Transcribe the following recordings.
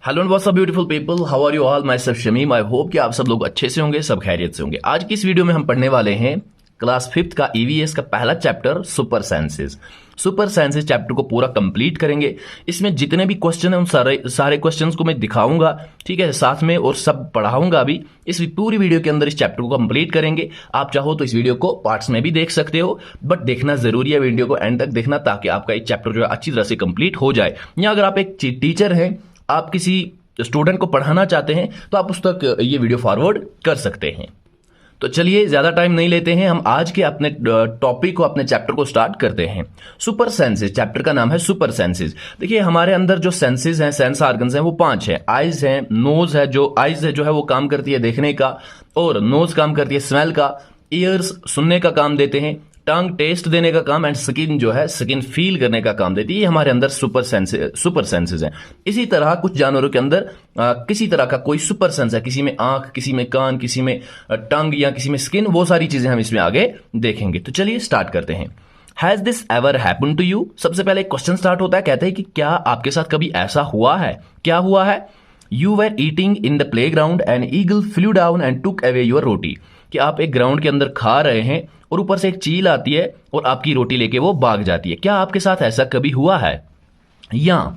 Hello and what's up beautiful people, how are you all. Myself Shamim. I hope कि आप सब लोग अच्छे से होंगे, सब खैरियत से होंगे। आज की इस वीडियो में हम पढ़ने वाले हैं क्लास 5th का ईवीएस का पहला chapter super senses. Super senses chapter को पूरा कंप्लीट करेंगे। इसमें जितने भी क्वेश्चन हैं उन सारे क्वेश्चंस को मैं दिखाऊंगा, ठीक है, साथ में, और सब पढ़ाऊंगा भी। इस पूरी वीडियो के अंदर इस चैप्टर को कंप्लीट करेंगे। आप चाहो तो इस वीडियो को पार्ट्स में भी देख सकते हो, बट देखना जरूरी है, वीडियो को एंड तक देखना, ताकि आपका एक चैप्टर जो है अच्छी तरह से कंप्लीट हो जाए। या अगर आप एक टीचर हैं, आप किसी स्टूडेंट को पढ़ाना चाहते हैं, तो आप उस तक ये वीडियो फॉरवर्ड कर सकते हैं। तो चलिए ज्यादा टाइम नहीं लेते हैं, हम आज के अपने टॉपिक को, अपने चैप्टर को स्टार्ट करते हैं। सुपर सेंसेस, चैप्टर का नाम है सुपर सेंसेस। देखिए हमारे अंदर जो सेंसेस हैं, सेंस ऑर्गन्स हैं, वो 5 हैं। आइज है, नोज है, जो आइज है जो है वो काम करती है देखने का, और नोज काम करती है स्मेल का, ईयर्स सुनने का काम देते हैं, टंग टेस्ट देने का काम, एंड स्किन जो है स्किन फील करने का काम देती है। ये हमारे अंदर सुपर सेंसेस हैं। इसी तरह कुछ जानवरों के अंदर किसी तरह का कोई सुपर सेंस है, किसी में आंख, किसी में कान, किसी में टंग, या किसी में स्किन। वो सारी चीजें हम इसमें आगे देखेंगे। तो चलिए स्टार्ट करते हैं। Has this ever happen to you? सबसे पहले एक क्वेश्चन स्टार्ट होता है, कहते हैं कि क्या आपके साथ कभी ऐसा हुआ है? क्या हुआ है? You were eating in the playground and eagle flew down and took away your roti. कि आप एक ग्राउंड के अंदर खा रहे हैं और ऊपर से एक चील आती है और आपकी रोटी लेके वो भाग जाती है। क्या आपके साथ ऐसा कभी हुआ है? या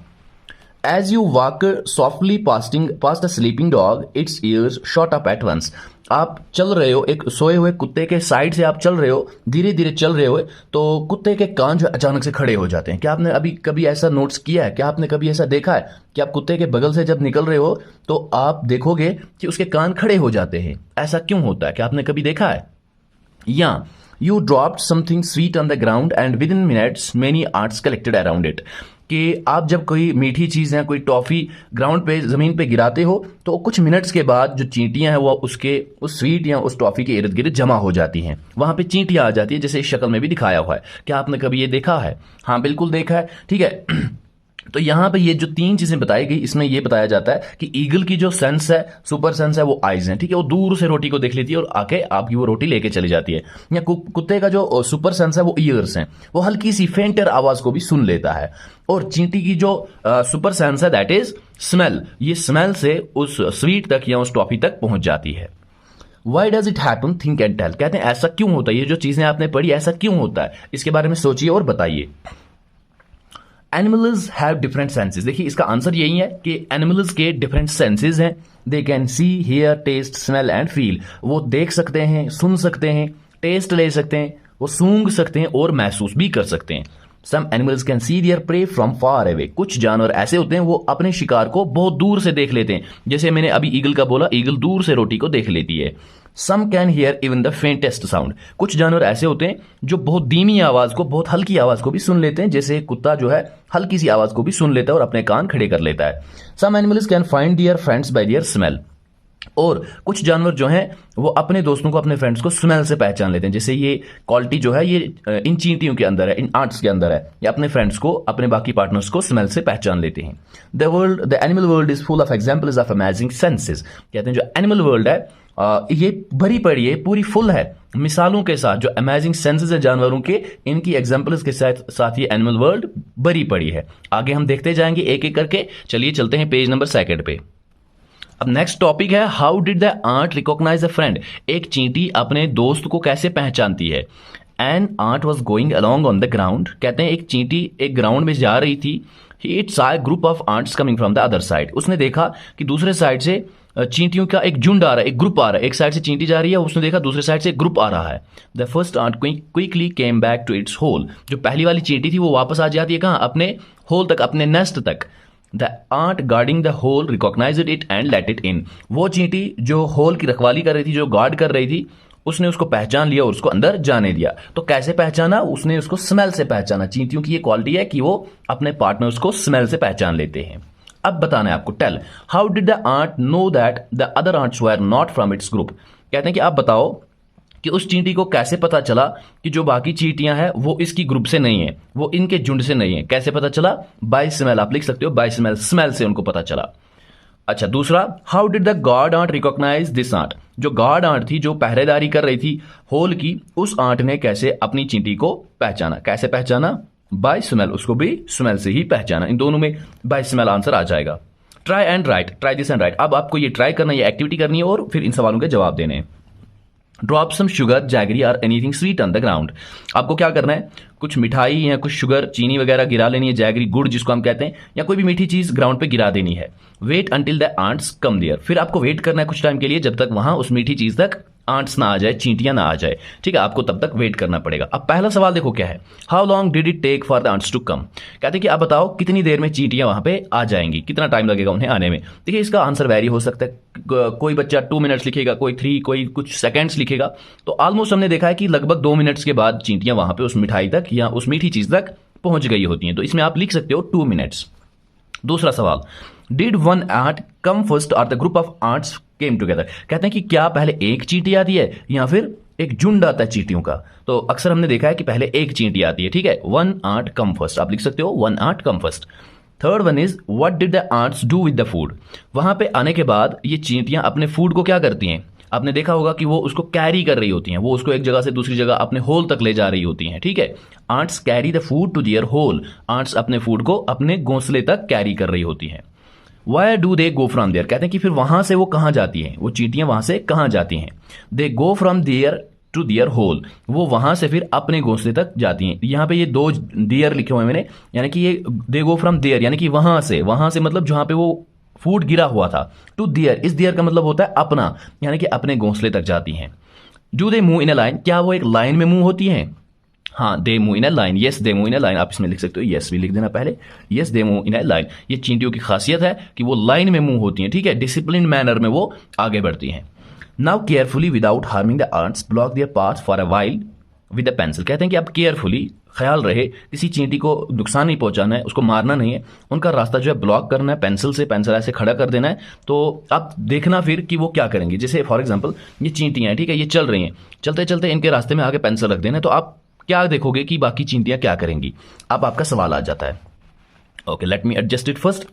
as you walk softly past a sleeping dog, its ears shot up at once. आप चल रहे हो, एक सोए हुए कुत्ते के साइड से आप चल रहे हो, धीरे धीरे चल रहे हो, तो कुत्ते के कान जो अचानक से खड़े हो जाते हैं। क्या आपने अभी कभी ऐसा नोट्स किया है? क्या आपने कभी ऐसा देखा है कि आप कुत्ते के बगल से जब निकल रहे हो तो आप देखोगे कि उसके कान खड़े हो जाते हैं? ऐसा क्यों होता है? क्या आपने कभी देखा है? या you dropped something sweet on the ground and with in minutes many arts collected around it. कि आप जब कोई मीठी चीज़ है, कोई टॉफ़ी ग्राउंड पे, ज़मीन पे गिराते हो, तो कुछ मिनट्स के बाद जो चींटियां हैं वो उस स्वीट या उस टॉफ़ी के इर्द गिर्द जमा हो जाती हैं। वहाँ पे चींटियां आ जाती है, जैसे इस शक्ल में भी दिखाया हुआ है। क्या आपने कभी ये देखा है? हाँ बिल्कुल देखा है, ठीक है। तो यहाँ पे ये जो 3 चीजें बताई गई, इसमें ये बताया जाता है कि ईगल की जो सेंस है, सुपर सेंस है, वो आइज है, ठीक है। वो दूर से रोटी को देख लेती है और आके आपकी वो रोटी लेके चली जाती है। या कुत्ते का जो सुपर सेंस है वो ईयर्स हैं, वो हल्की सी फेंटर आवाज को भी सुन लेता है। और चींटी की जो सुपर सेंस है दैट इज स्मेल, ये स्मेल से उस स्वीट तक या उस टॉफी तक पहुंच जाती है। Why does it happen? Think and tell. कहते हैं ऐसा क्यों होता है? ये जो चीजें आपने पढ़ी, ऐसा क्यों होता है? इसके बारे में सोचिए और बताइए। Animals have different senses. देखिए इसका आंसर यही है कि एनिमल्स के डिफरेंट सेंसेस हैं। They can see, hear, taste, smell and feel. वो देख सकते हैं, सुन सकते हैं, टेस्ट ले सकते हैं, वो सूंघ सकते हैं और महसूस भी कर सकते हैं। Some animals can see their prey from far away. कुछ जानवर ऐसे होते हैं वो अपने शिकार को बहुत दूर से देख लेते हैं। जैसे मैंने अभी ईगल का बोला, ईगल दूर से रोटी को देख लेती है। Some can hear even the faintest sound. कुछ जानवर ऐसे होते हैं जो बहुत धीमी आवाज को, बहुत हल्की आवाज को भी सुन लेते हैं। जैसे कुत्ता जो है हल्की सी आवाज को भी सुन लेता है और अपने कान खड़े कर लेता है। Some animals can find their friends by their smell. और कुछ जानवर जो हैं वो अपने दोस्तों को, अपने फ्रेंड्स को स्मेल से पहचान लेते हैं। जैसे ये क्वालिटी जो है ये इन चींटियों के अंदर है, इन आर्ट्स के अंदर है। या अपने फ्रेंड्स को, अपने बाकी पार्टनर्स को स्मेल से पहचान लेते हैं। The animal world is full of examples of amazing senses. कहते हैं जो एनिमल वर्ल्ड है ये भरी पड़ी है, पूरी फुल है मिसालों के साथ। जो अमेजिंग सेंसेस है जानवरों के, इनकी एग्जांपल्स के साथ ये एनिमल वर्ल्ड भरी पड़ी है। आगे हम देखते जाएंगे एक एक करके। चलिए चलते हैं पेज नंबर 2 पे। अब नेक्स्ट टॉपिक है, how did the ant recognize a friend. एक चींटी अपने दोस्त को कैसे पहचानती है? An ant was going along on the ground. कहते हैं एक चींटी एक ग्राउंड में जा रही थी। It saw a group of ants coming from the other side. उसने देखा कि दूसरे साइड से चींटियों का एक झुंड आ रहा है, एक ग्रुप आ रहा है। एक साइड से चींटी जा रही है, उसने देखा दूसरे साइड से एक ग्रुप आ रहा है। The first ant quickly came back to its hole. जो पहली वाली चींटी थी वो वापस आ जाती है कहाँ? अपने होल तक, अपने नेस्ट तक। The ant guarding the hole recognized it and let it in. वो चींटी जो होल की रखवाली कर रही थी, जो गार्ड कर रही थी, उसने उसको पहचान लिया और उसको अंदर जाने दिया। तो कैसे पहचाना? उसने उसको स्मेल से पहचाना। चींटियों की ये क्वालिटी है कि वो अपने पार्टनर्स को स्मेल से पहचान लेते हैं। अब बताना है आपको, tell how did the ant know that the other ants were not from its group. कहते हैं कि आप बताओ कि उस चींटी को कैसे पता चला कि जो बाकी चींटियां हैं वो इसकी ग्रुप से नहीं है, वो इनके झुंड से नहीं है। कैसे पता चला? By smell. आप लिख सकते हो बाय स्मेल, स्मेल से उनको पता चला। अच्छा दूसरा, how did the guard ant recognize this ant. जो गार्ड आंट थी, जो पहरेदारी कर रही थी होल की, उस आंट ने कैसे अपनी चींटी को पहचाना? कैसे पहचाना? By smell. उसको भी स्मेल से ही पहचाना। इन दोनों में बाय स्मेल आंसर आ जाएगा। Try and right, try this and right. अब आपको ये ट्राई करना है, ये एक्टिविटी करनी है और फिर इन सवालों के जवाब देने हैं। ड्रॉप सम शुगर, जैगरी और anything sweet on the ground. आपको क्या करना है, कुछ मिठाई या कुछ शुगर, चीनी वगैरह गिरा लेनी है, जैगरी गुड़ जिसको हम कहते हैं, या कोई भी मीठी चीज ग्राउंड पे गिरा देनी है। Wait until the ants come there, फिर आपको वेट करना है कुछ टाइम के लिए जब तक वहां उस मीठी चीज तक आंट्स ना आ जाए, चींटियां ना आ जाए। ठीक है, आपको तब तक वेट करना पड़ेगा। अब पहला सवाल देखो क्या है, how long did it take for the ants to come. कहते हैं कि आप बताओ कितनी देर में चींटियां वहां पे आ जाएंगी, कितना टाइम लगेगा उन्हें आने में। देखिए इसका आंसर वेरी हो सकता है, कोई बच्चा 2 मिनट्स लिखेगा, कोई 3, कोई कुछ सेकेंड्स लिखेगा। तो ऑलमोस्ट हमने देखा है कि लगभग 2 मिनट्स के बाद चींटियां वहां पे उस मिठाई तक या उस मीठी चीज तक पहुंच गई होती हैं। तो इसमें आप लिख सकते हो 2 मिनट्स। दूसरा सवाल, did one ant come first और the group of ants came together. कहते हैं कि क्या पहले एक चींटी आती है या फिर एक झुंड आता है चींटियों का। तो अक्सर हमने देखा है कि पहले एक चींटी आती है। ठीक है, वन ant कम फर्स्ट, आप लिख सकते हो one ant come first. Third one is what did the ants do with the food. वहां पे आने के बाद ये चींटियां अपने फूड को क्या करती हैं, आपने देखा होगा कि वो उसको कैरी कर रही होती हैं, वो उसको एक जगह से दूसरी जगह अपने होल तक ले जा रही होती हैं। ठीक है, ants carry the food to their hole, ants अपने फूड को अपने घोंसले तक कैरी कर रही होती हैं। Why do they go from there, कहते हैं कि फिर वहां से वो कहां जाती हैं, वो चींटियां वहां से कहां जाती हैं। They go from there to their hole, वो वहां से फिर अपने घोंसले तक जाती हैं। यहां पे ये 2 दियर लिखे हुए हैं मैंने, यानी कि ये दे गो फ्रॉम देयर यानी कि वहां से मतलब जहां पे वो फूड गिरा हुआ था, टू दियर, इस दियर का मतलब होता है अपना, यानी कि अपने घोंसले तक जाती हैं। Do they move in a line, क्या वो एक लाइन में मूव होती हैं। हाँ, they move in a line, yes they move in a line, आप इसमें लिख सकते हो यस भी लिख देना पहले, yes they move in a line. ये चींटियों की खासियत है कि वो लाइन में मूव होती हैं। ठीक है, डिसिप्लिन मैनर में वो आगे बढ़ती हैं। Now carefully without harming the ants block their path for a while with a pencil. कहते हैं कि आप केयरफुली, ख्याल रहे, किसी चींटी को नुकसान नहीं पहुंचाना है, उसको मारना नहीं है, उनका रास्ता जो है ब्लॉक करना है पेंसिल से, पेंसिल ऐसे खड़ा कर देना है। तो आप देखना फिर कि वो क्या करेंगे। जैसे फॉर एग्जांपल ये चींटियां हैं, ठीक है, ये चल रही हैं, चलते चलते इनके रास्ते में आगे पेंसिल रख देना है, तो आप क्या देखोगे कि बाकी चींटियां क्या करेंगी। अब आपका सवाल आ जाता है, okay let me adjust it first.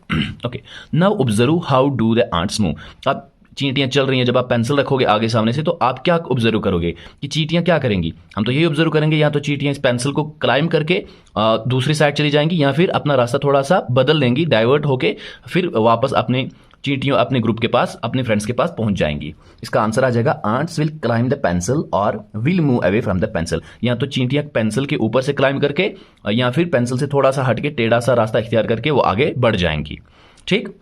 Okay, now observe how do the ants move. अब चींटियां चल रही हैं, जब आप पेंसिल रखोगे आगे सामने से, तो आप क्या ऑब्जर्व करोगे कि चींटियां क्या करेंगी। हम तो यही ऑब्जर्व करेंगे, या तो चींटियां इस पेंसिल को क्लाइम करके दूसरी साइड चली जाएंगी, या फिर अपना रास्ता थोड़ा सा बदल लेंगी, डाइवर्ट होके फिर वापस अपने चींटियों अपने ग्रुप के पास, अपने फ्रेंड्स के पास पहुंच जाएंगी। इसका आंसर आ जाएगा ants will climb the pencil और will move away from the pencil. या तो चींटियां पेंसिल के ऊपर से क्लाइम करके या फिर पेंसिल से थोड़ा सा हटके टेढ़ा सा रास्ता इख्तियार करके वो आगे बढ़ जाएंगी। ठीक,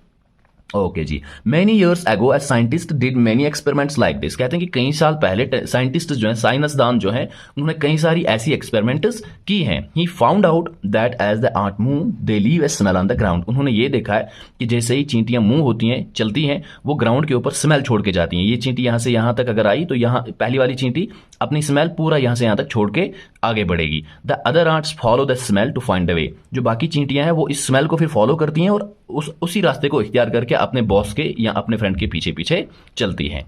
okay ji. Many years ago a scientist did many experiments like this. कहते हैं कि कई साल पहले साइंटिस्ट जो है, साइंसदान जो है, उन्होंने कई सारी ऐसी एक्सपेरिमेंट्स की हैं। He found out that as the ant move they leave a smell on the ground. उन्होंने ये देखा है कि जैसे ही चींटियां मूव होती हैं, चलती हैं, वो ग्राउंड के ऊपर स्मेल छोड़ के जाती हैं। ये चींटी यहाँ से यहाँ तक अगर आई तो यहाँ पहली वाली चींटी अपनी स्मेल पूरा यहाँ से यहाँ तक छोड़ के आगे बढ़ेगी। The other ants follow the smell to find the way. जो बाकी चींटियां हैं वो इस स्मेल को फिर फॉलो करती हैं और उसी रास्ते को इख्तियार करके अपने बॉस के या अपने फ्रेंड के पीछे पीछे चलती हैं।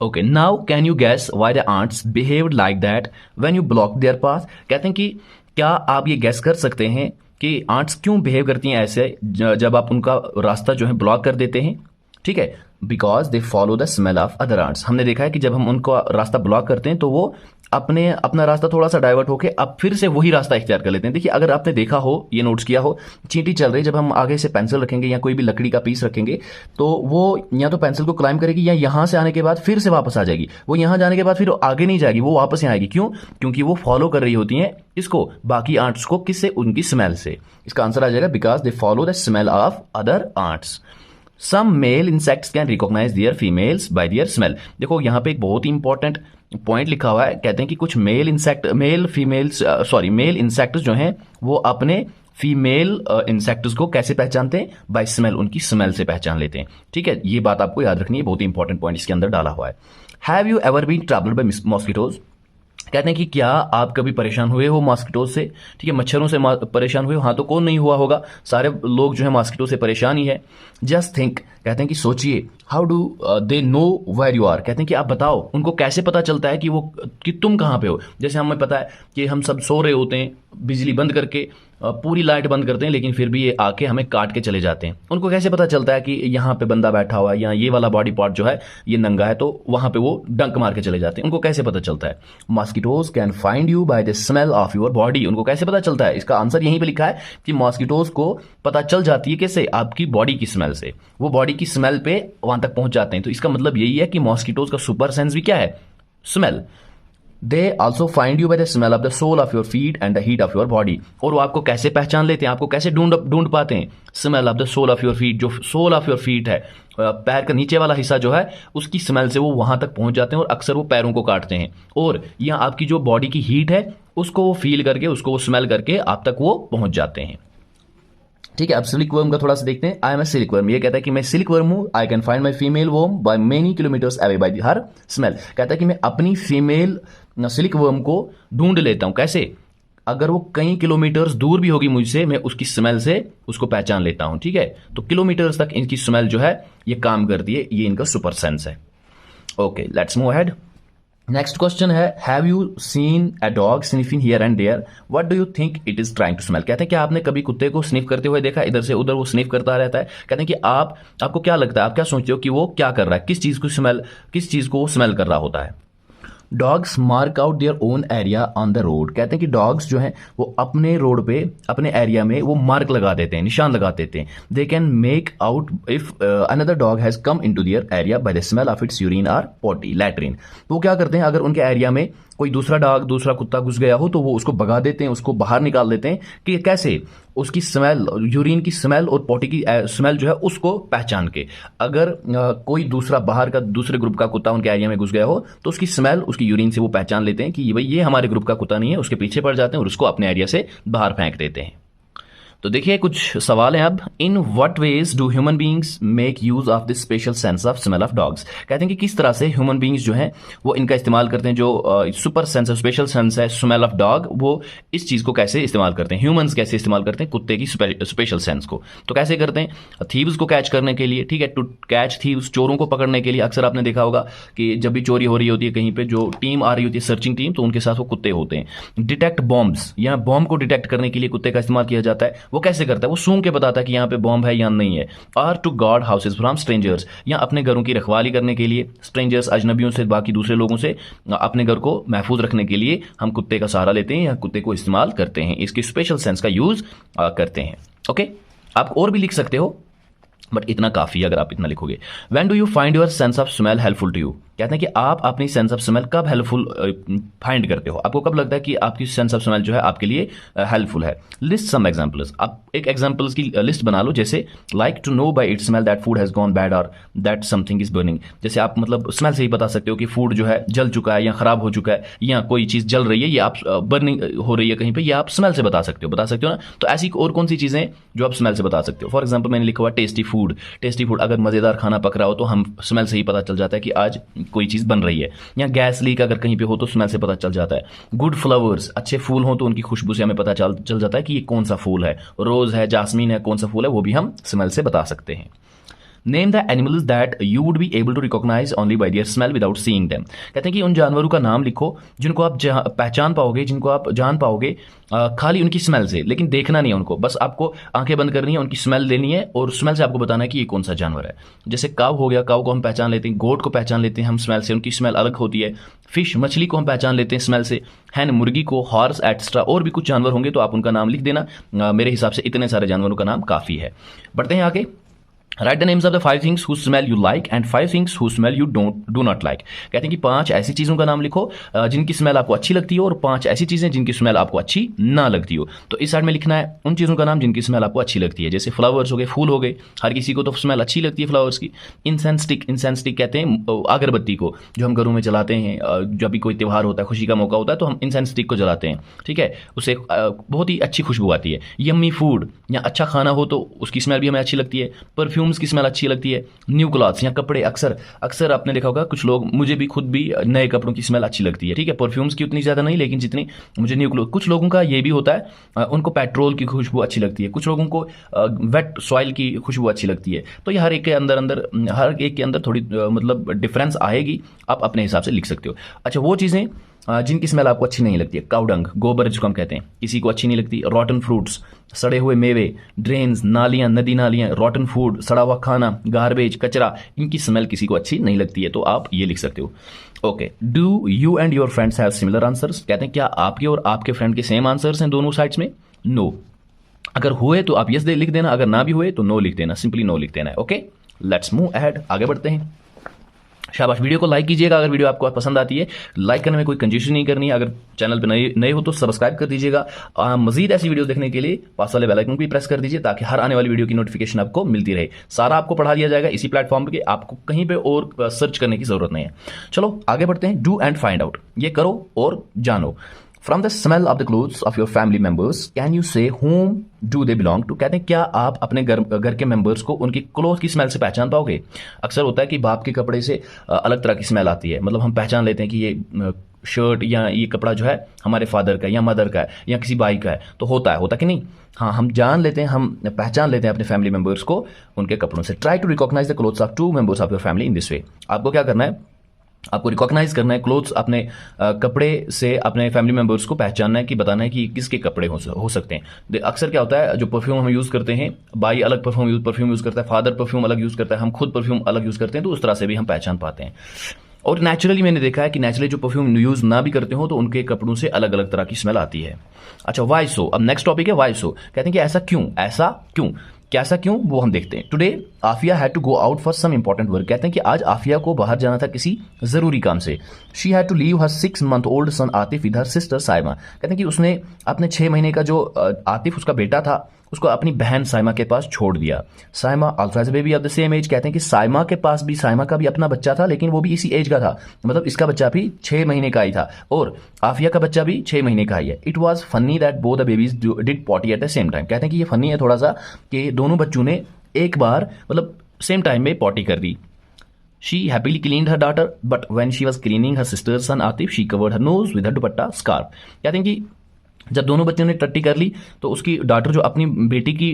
Okay, now can you guess why the ants behaved like that when you block their path. कहते हैं कि क्या आप ये गैस कर सकते हैं कि आंट्स क्यों बिहेव करती हैं ऐसे जब आप उनका रास्ता जो है ब्लॉक कर देते हैं। ठीक है, because they follow the smell of other ants. हमने देखा है कि जब हम उनका रास्ता ब्लॉक करते हैं तो वो अपना रास्ता थोड़ा सा डाइवर्ट होके अब फिर से वही रास्ता इख्तियार कर लेते हैं। देखिए, अगर आपने देखा हो, ये नोट्स किया हो, चींटी चल रही, जब हम आगे से पेंसिल रखेंगे या कोई भी लकड़ी का पीस रखेंगे तो वो या तो पेंसिल को क्लाइम करेगी या यहां से आने के बाद फिर से वापस आ जाएगी। वो यहां जाने के बाद फिर आगे नहीं जाएगी, वो वापस यहाँ आएगी। क्यों? क्योंकि वो फॉलो कर रही होती हैं इसको, बाकी आंट्स को। किससे? उनकी स्मेल से। इसका आंसर आ जाएगा because they follow the smell of other ants. Some male insects can recognise their females by their smell. देखो यहाँ पे एक बहुत ही इंपॉर्टेंट पॉइंट लिखा हुआ है। कहते हैं कि कुछ मेल इंसेक्ट्स जो हैं वो अपने फीमेल इंसेक्ट्स को कैसे पहचानते हैं? बाय स्मेल, उनकी स्मेल से पहचान लेते हैं। ठीक है, ये बात आपको याद रखनी है, बहुत ही इंपॉर्टेंट पॉइंट इसके अंदर डाला हुआ है। Have you ever been travelled by mosquitoes. कहते हैं कि क्या आप कभी परेशान हुए हो मॉस्किटोज से? ठीक है, मच्छरों से परेशान हुए हो? हाँ, तो कौन नहीं हुआ होगा, सारे लोग जो है मॉस्किटो से परेशान ही है। जस्ट थिंक, कहते हैं कि सोचिए, how do they know where you are. कहते हैं कि आप बताओ उनको कैसे पता चलता है कि तुम कहाँ पे हो। जैसे हमें पता है कि हम सब सो रहे होते हैं बिजली बंद करके, पूरी लाइट बंद करते हैं लेकिन फिर भी ये आके हमें काट के चले जाते हैं। उनको कैसे पता चलता है कि यहाँ पे बंदा बैठा हुआ है या ये वाला बॉडी पार्ट जो है ये नंगा है, तो वहां पे वो डंक मार के चले जाते हैं। उनको कैसे पता चलता है? Mosquitoes can find you by the smell of your body. उनको कैसे पता चलता है? इसका आंसर यहीं पे लिखा है कि मॉस्किटोज को पता चल जाती है कैसे? आपकी बॉडी की स्मेल से। वो बॉडी की स्मेल पे वहां तक पहुंच जाते हैं। तो इसका मतलब यही है कि मॉस्किटोज का सुपर सेंस भी क्या है? Smell. They also find you by the smell of the sole of your feet and the heat of your body. और वो आपको कैसे पहचान लेते हैं? आपको कैसे ढूंढ पाते हैं? Smell of the sole of your feet. जो सोल ऑफ योर फीट है, पैर का नीचे वाला हिस्सा जो है, उसकी स्मेल से वो वहां तक पहुंच जाते हैं और अक्सर वो पैरों को काटते हैं। और यहाँ आपकी जो बॉडी की हीट है उसको वो फील करके, उसको वो स्मेल करके आप तक वो पहुंच जाते हैं। ठीक है, अब सिल्क वर्म का थोड़ा सा देखते हैं। I am a silk worm. ये कहता है कि मैं सिल्क वर्म हूं। I can find my female worm by many kilometres away by her smell. कहता है कि मैं अपनी फीमेल सिल्क वर्म को ढूंढ लेता हूं। कैसे? अगर वो कई किलोमीटर्स दूर भी होगी मुझसे, मैं उसकी स्मेल से उसको पहचान लेता हूं। ठीक है, तो किलोमीटर्स तक इनकी स्मेल जो है ये काम करती है। ये इनका सुपर सेंस है। Okay, let's move ahead. Next question है, have you seen a dog sniffing here and there, what do you think it is trying to smell. कहते हैं कि आपने कभी कुत्ते को स्निफ करते हुए देखा? इधर से उधर वो स्निफ करता रहता है। कहते हैं कि आपको क्या लगता है, आप क्या सोचते हो कि वो क्या कर रहा है? किस चीज को स्मेल कर रहा होता है? Dogs mark out their own area on the road. कहते हैं कि डॉग्स जो हैं वो अपने रोड पे, अपने एरिया में वो मार्क लगा देते हैं, निशान लगा देते हैं। They can make out if another dog has come into their area by the smell of its urine और पॉटी लैट्रिन। वो क्या करते हैं, अगर उनके एरिया में कोई दूसरा कुत्ता घुस गया हो तो वो उसको भगा देते हैं, उसको बाहर निकाल देते हैं। कि कैसे? उसकी स्मेल, यूरिन की स्मेल और पॉटी की स्मेल जो है उसको पहचान के। अगर कोई दूसरे ग्रुप का कुत्ता उनके एरिया में घुस गया हो तो उसकी स्मेल, उसकी यूरिन से वो पहचान लेते हैं कि भाई ये हमारे ग्रुप का कुत्ता नहीं है। उसके पीछे पड़ जाते हैं और उसको अपने एरिया से बाहर फेंक देते हैं। तो देखिए कुछ सवाल हैं अब। In what ways do human beings make use of this special sense of smell of dogs. कहते हैं कि किस तरह से ह्यूमन बींग्स जो हैं वो इनका इस्तेमाल करते हैं। जो सुपर सेंस है, स्पेशल सेंस है स्मेल ऑफ डॉग, वो इस चीज को कैसे इस्तेमाल करते हैं, ह्यूमंस कैसे इस्तेमाल करते हैं कुत्ते की स्पेशल सेंस को। तो कैसे करते हैं? थीव्स को कैच करने के लिए। ठीक है, टू कैच थीव्स, चोरों को पकड़ने के लिए। अक्सर आपने देखा होगा कि जब भी चोरी हो रही होती है कहीं पे, जो टीम आ रही होती है सर्चिंग टीम, तो उनके साथ वो कुत्ते होते हैं। डिटेक्ट बॉम्ब्स, यहाँ बॉम्ब को डिटेक्ट करने के लिए कुत्ते का इस्तेमाल किया जाता है। वो कैसे करता है? वो सूंघ के बताता है कि यहाँ पे बॉम्ब है या नहीं है। और to guard houses from strangers, या अपने घरों की रखवाली करने के लिए, स्ट्रेंजर्स अजनबियों से, बाकी दूसरे लोगों से अपने घर को महफूज रखने के लिए हम कुत्ते का सहारा लेते हैं या कुत्ते को इस्तेमाल करते हैं, इसके स्पेशल सेंस का यूज करते हैं। ओके, आप और भी लिख सकते हो बट इतना काफी है अगर आप इतना लिखोगे। When do you find your sense of smell helpful to you. कहते हैं कि आप अपनी सेंस ऑफ स्मेल कब हेल्पफुल फाइंड करते हो, आपको कब लगता है कि आपकी सेंस ऑफ स्मेल जो है आपके लिए हेल्पफुल है। लिस्ट सम एग्जांपल्स, आप एक एग्जांपल्स की लिस्ट बना लो। जैसे like to know by it smell that food has gone bad और दैट समथिंग इज बर्निंग। जैसे आप मतलब स्मेल से ही बता सकते हो कि फूड जो है जल चुका है या खराब हो चुका है या कोई चीज जल रही है या आप बर्निंग हो रही है कहीं पर, या आप स्मेल से बता सकते हो ना। तो ऐसी और कौन सी चीजें जो आप स्मेल से बता सकते हो। फॉर एग्जाम्पल मैंने लिखा हुआ टेस्टी फूड। टेस्टी फूड, अगर मजेदार खाना पक रहा हो तो हम स्मेल से ही पता चल जाता है कि आज कोई चीज बन रही है। या गैस लीक अगर कहीं पे हो तो स्मेल से पता चल जाता है। गुड फ्लावर्स, अच्छे फूल हो तो उनकी खुशबू से हमें पता चल जाता है कि ये कौन सा फूल है। रोज है, जास्मीन है, कौन सा फूल है, वो भी हम स्मेल से बता सकते हैं। Name the animals that you would be able to recognise only by their smell without seeing them. कहते हैं कि उन जानवरों का नाम लिखो जिनको आप पहचान पाओगे, जिनको आप जान पाओगे खाली उनकी स्मेल से, लेकिन देखना नहीं है उनको, बस आपको आंखें बंद करनी है, उनकी स्मेल लेनी है और स्मेल से आपको बताना है कि ये कौन सा जानवर है। जैसे काव हो गया, काव को हम पहचान लेते हैं। गोट को पहचान लेते हैं हम स्मेल से, उनकी स्मेल अलग होती है। फिश, मछली को हम पहचान लेते हैं स्मेल से। हैन, मुर्गी को, हॉर्स एटस्ट्रा। और भी कुछ जानवर होंगे तो आप उनका नाम लिख देना। मेरे हिसाब से इतने सारे जानवरों का नाम काफी है। बढ़ते हैं आगे। Right the names of the 5 things who smell you like and 5 things who smell you do not like. कहते हैं कि 5 ऐसी चीजों का नाम लिखो जिनकी स्मेल आपको अच्छी लगती हो और 5 ऐसी चीजें जिनकी स्मेल आपको अच्छी ना लगती हो। तो इस साइड में लिखना है उन चीजों का नाम जिनकी स्मेल आपको अच्छी लगती है। जैसे फ्लावर्स हो गए, फूल हो गए, हर किसी को तो स्मेल अच्छी लगती है फ्लावर्स की। इंसेंस स्टिक कहते हैं अगरबत्ती को, जो हम घरों में जलाते हैं जब भी कोई त्यौहार होता है, खुशी का मौका होता है तो हम इंसेंस स्टिक को जलाते हैं। ठीक है, उससे बहुत ही अच्छी खुशबू आती है। यम्मी फूड, या अच्छा खाना हो तो उसकी स्मेल भी हमें अच्छी लगती है। परफ्यूम्स की स्मेल अच्छी लगती है। न्यू क्लॉथ्स या कपड़े, अक्सर आपने देखा होगा कुछ लोग, मुझे भी खुद भी नए कपड़ों की स्मेल अच्छी लगती है। ठीक है, परफ्यूम्स की उतनी ज्यादा नहीं, लेकिन जितनी मुझे न्यू क्लॉथ। कुछ लोगों का ये भी होता है, उनको पेट्रोल की खुशबू अच्छी लगती है, कुछ लोगों को वेट सॉइल की खुशबू अच्छी लगती है। तो ये हर एक के अंदर थोड़ी मतलब डिफरेंस आएगी, आप अपने हिसाब से लिख सकते हो। अच्छा, वो चीजें जिनकी स्मेल आपको अच्छी नहीं लगती है, काउडंग, गोबर जिसको हम कहते हैं, किसी को अच्छी नहीं लगती, रॉटन फ्रूट्स, सड़े हुए मेवे, ड्रेन्स, नालियाँ, नदी नालियाँ, रॉटन फूड, सड़ा हुआ खाना, गार्बेज, कचरा, इनकी स्मेल किसी को अच्छी नहीं लगती है, तो आप ये लिख सकते हो। Okay, do you and your friends have similar answers, कहते हैं क्या आपके और आपके फ्रेंड के सेम आंसर्स हैं दोनों साइड्स में? नो। अगर हुए तो आप यस लिख देना, अगर ना भी हुए तो नो लिख देना, सिंपली नो लिख देना है। ओके, लेट्स मूव अहेड, आगे बढ़ते हैं। शाबाश, वीडियो को लाइक कीजिएगा अगर वीडियो आपको पसंद आती है, लाइक करने में कोई कंजूसी नहीं करनी है। अगर चैनल पे नए हो तो सब्सक्राइब कर दीजिएगा। मजीद ऐसी वीडियोस देखने के लिए पास वाले बेल आइकन को भी प्रेस कर दीजिए ताकि हर आने वाली वीडियो की नोटिफिकेशन आपको मिलती रहे। सारा आपको पढ़ा दिया जाएगा इसी प्लेटफॉर्म पे, आपको कहीं पे और सर्च करने की जरूरत नहीं है। चलो आगे बढ़ते हैं। डू एंड फाइंड आउट, ये करो और जानो। From the smell of the clothes of your family members, can you say whom do they belong to? कहते हैं क्या आप अपने घर के मेंबर्स को उनकी क्लोथ की स्मेल से पहचान पाओगे? अक्सर होता है कि बाप के कपड़े से अलग तरह की स्मेल आती है, मतलब हम पहचान लेते हैं कि ये शर्ट या ये कपड़ा जो है हमारे फादर का या मदर का है या किसी भाई का है, तो होता कि नहीं? हाँ, हम जान लेते हैं, हम पहचान लेते हैं अपने फैमिली मेंबर्स को उनके कपड़ों से। Try to recognise the clothes of 2 members of your family in this way. आपको क्या करना है? आपको रिकॉग्नाइज करना है क्लोथ्स, अपने कपड़े से अपने फैमिली मेंबर्स को पहचानना है कि बताना है कि किसके कपड़े हो सकते हैं। अक्सर क्या होता है, जो परफ्यूम हम यूज़ करते हैं, भाई अलग परफ्यूम यूज़ करता है, फादर परफ्यूम अलग यूज़ करता है, हम खुद परफ्यूम अलग यूज़ करते हैं, तो उस तरह से भी हम पहचान पाते हैं। और नेचुरली मैंने देखा है कि नेचुरली जो परफ्यूम यूज़ ना भी करते हो तो उनके कपड़ों से अलग अलग तरह की स्मेल आती है। अच्छा, वाई सो? अब नेक्स्ट टॉपिक है वाई सो। कहते हैं कि ऐसा क्यों, कैसा क्यों, वो हम देखते हैं। Today Afiya had to go out for some important work. कहते हैं कि आज आफिया को बाहर जाना था किसी जरूरी काम से। She had to leave her 6-month-old son Atif with her sister Saima. कहते हैं कि उसने अपने 6 महीने का जो आतिफ उसका बेटा था उसको अपनी बहन साइमा के पास छोड़ दिया। Saima also has a baby of the same age. कहते हैं कि साइमा का भी अपना बच्चा था, लेकिन वो भी इसी एज का था, मतलब इसका बच्चा भी 6 महीने का ही था और आफिया का बच्चा भी 6 महीने का ही है। It was funny that both the babies did potty at the same time. कहते हैं कि ये फनी है थोड़ा सा कि दोनों बच्चों ने एक बार मतलब सेम टाइम में पॉटी कर दी। She happily cleaned her daughter, but when she was cleaning her sister's son Atif, she covered her nose with her dupatta scarf. कहते हैं कि जब दोनों बच्चों ने टट्टी कर ली तो उसकी डॉटर जो अपनी बेटी की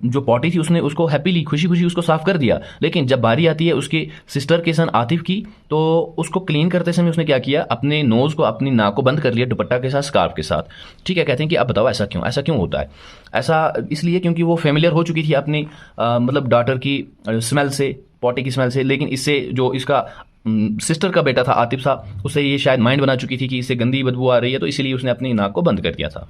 जो पॉटी थी उसने उसको हैप्पीली खुशी खुशी उसको साफ कर दिया, लेकिन जब बारी आती है उसके सिस्टर के सन आतिफ की तो उसको क्लीन करते समय उसने क्या किया, अपने नोज को, अपनी नाक को बंद कर लिया दुपट्टा के साथ, स्कार्फ के साथ। ठीक है, कहते हैं कि अब बताओ ऐसा क्यों होता है? ऐसा इसलिए क्योंकि वो फेमिलियर हो चुकी थी अपनी मतलब डॉटर की स्मेल से, पॉटी की स्मेल से, लेकिन इससे जो इसका सिस्टर का बेटा था आतिफ साहब, उससे ये शायद माइंड बना चुकी थी कि इससे गंदी बदबू आ रही है, तो इसीलिए उसने अपनी नाक को बंद कर दिया था।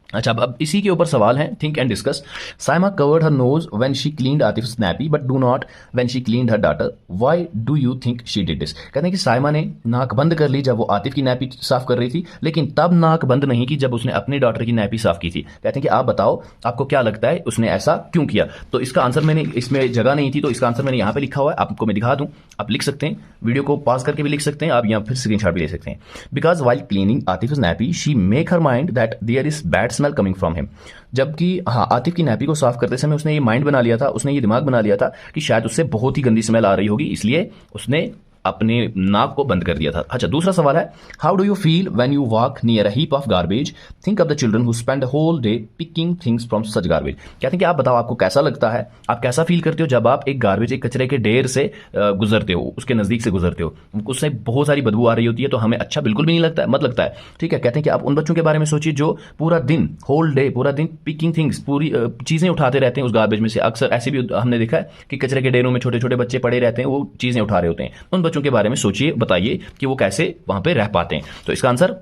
अच्छा, अब इसी के ऊपर सवाल है, think and discuss. Saima covered her nose when she cleaned Atif snappy but do not when she cleaned her daughter. Why do you think she did this? कहते हैं कि साइमा ने नाक बंद कर ली जब वो आतिफ की नैपी साफ कर रही थी, लेकिन तब नाक बंद नहीं की जब उसने अपनी डॉटर की नैपी साफ की थी। कहते हैं कि आप बताओ आपको क्या लगता है उसने ऐसा क्यों किया? तो इसका आंसर मैंने, इसमें जगह नहीं थी तो इसका आंसर मैंने यहाँ पे लिखा हुआ है, आपको मैं दिखा दूं, आप लिख सकते हैं, वीडियो को पॉज करके भी लिख सकते हैं आप, या फिर स्क्रीनशॉट भी ले सकते हैं। Because while cleaning Atif nappy she make her mind that there is bad smell coming from him. जबकि हाँ, आतिफ की नैपी को साफ करते समय उसने ये माइंड बना लिया था, उसने ये दिमाग बना लिया था कि शायद उससे बहुत ही गंदी स्मेल आ रही होगी, इसलिए उसने अपने नाक को बंद कर दिया था। अच्छा, दूसरा सवाल है, how do you feel when you walk near a heap of garbage? Think of the children who spend the whole day picking things from such garbage. कहते हैं कि आप बताओ आपको कैसा लगता है, आप कैसा फील करते हो जब आप एक गार्बेज, एक कचरे के ढेर से गुजरते हो, उसके नजदीक से गुजरते हो, उससे बहुत सारी बदबू आ रही होती है, तो हमें अच्छा बिल्कुल भी नहीं लगता है, मत लगता है। ठीक है, कहते हैं कि आप उन बच्चों के बारे में सोचिए जो पूरा दिन, होल डे, पूरा दिन पिकिंग थिंग्स, पूरी चीजें उठाते रहते हैं उस गार्बेज में से। अक्सर ऐसे भी हमने देखा है कि कचरे के ढेरों में छोटे छोटे बच्चे पड़े रहते हैं, वो चीजें उठा रहे होते हैं। उन बच्चों के बारे में सोचिए, बताइए कि वो कैसे वहां पे रह पाते हैं। तो इसका आंसर,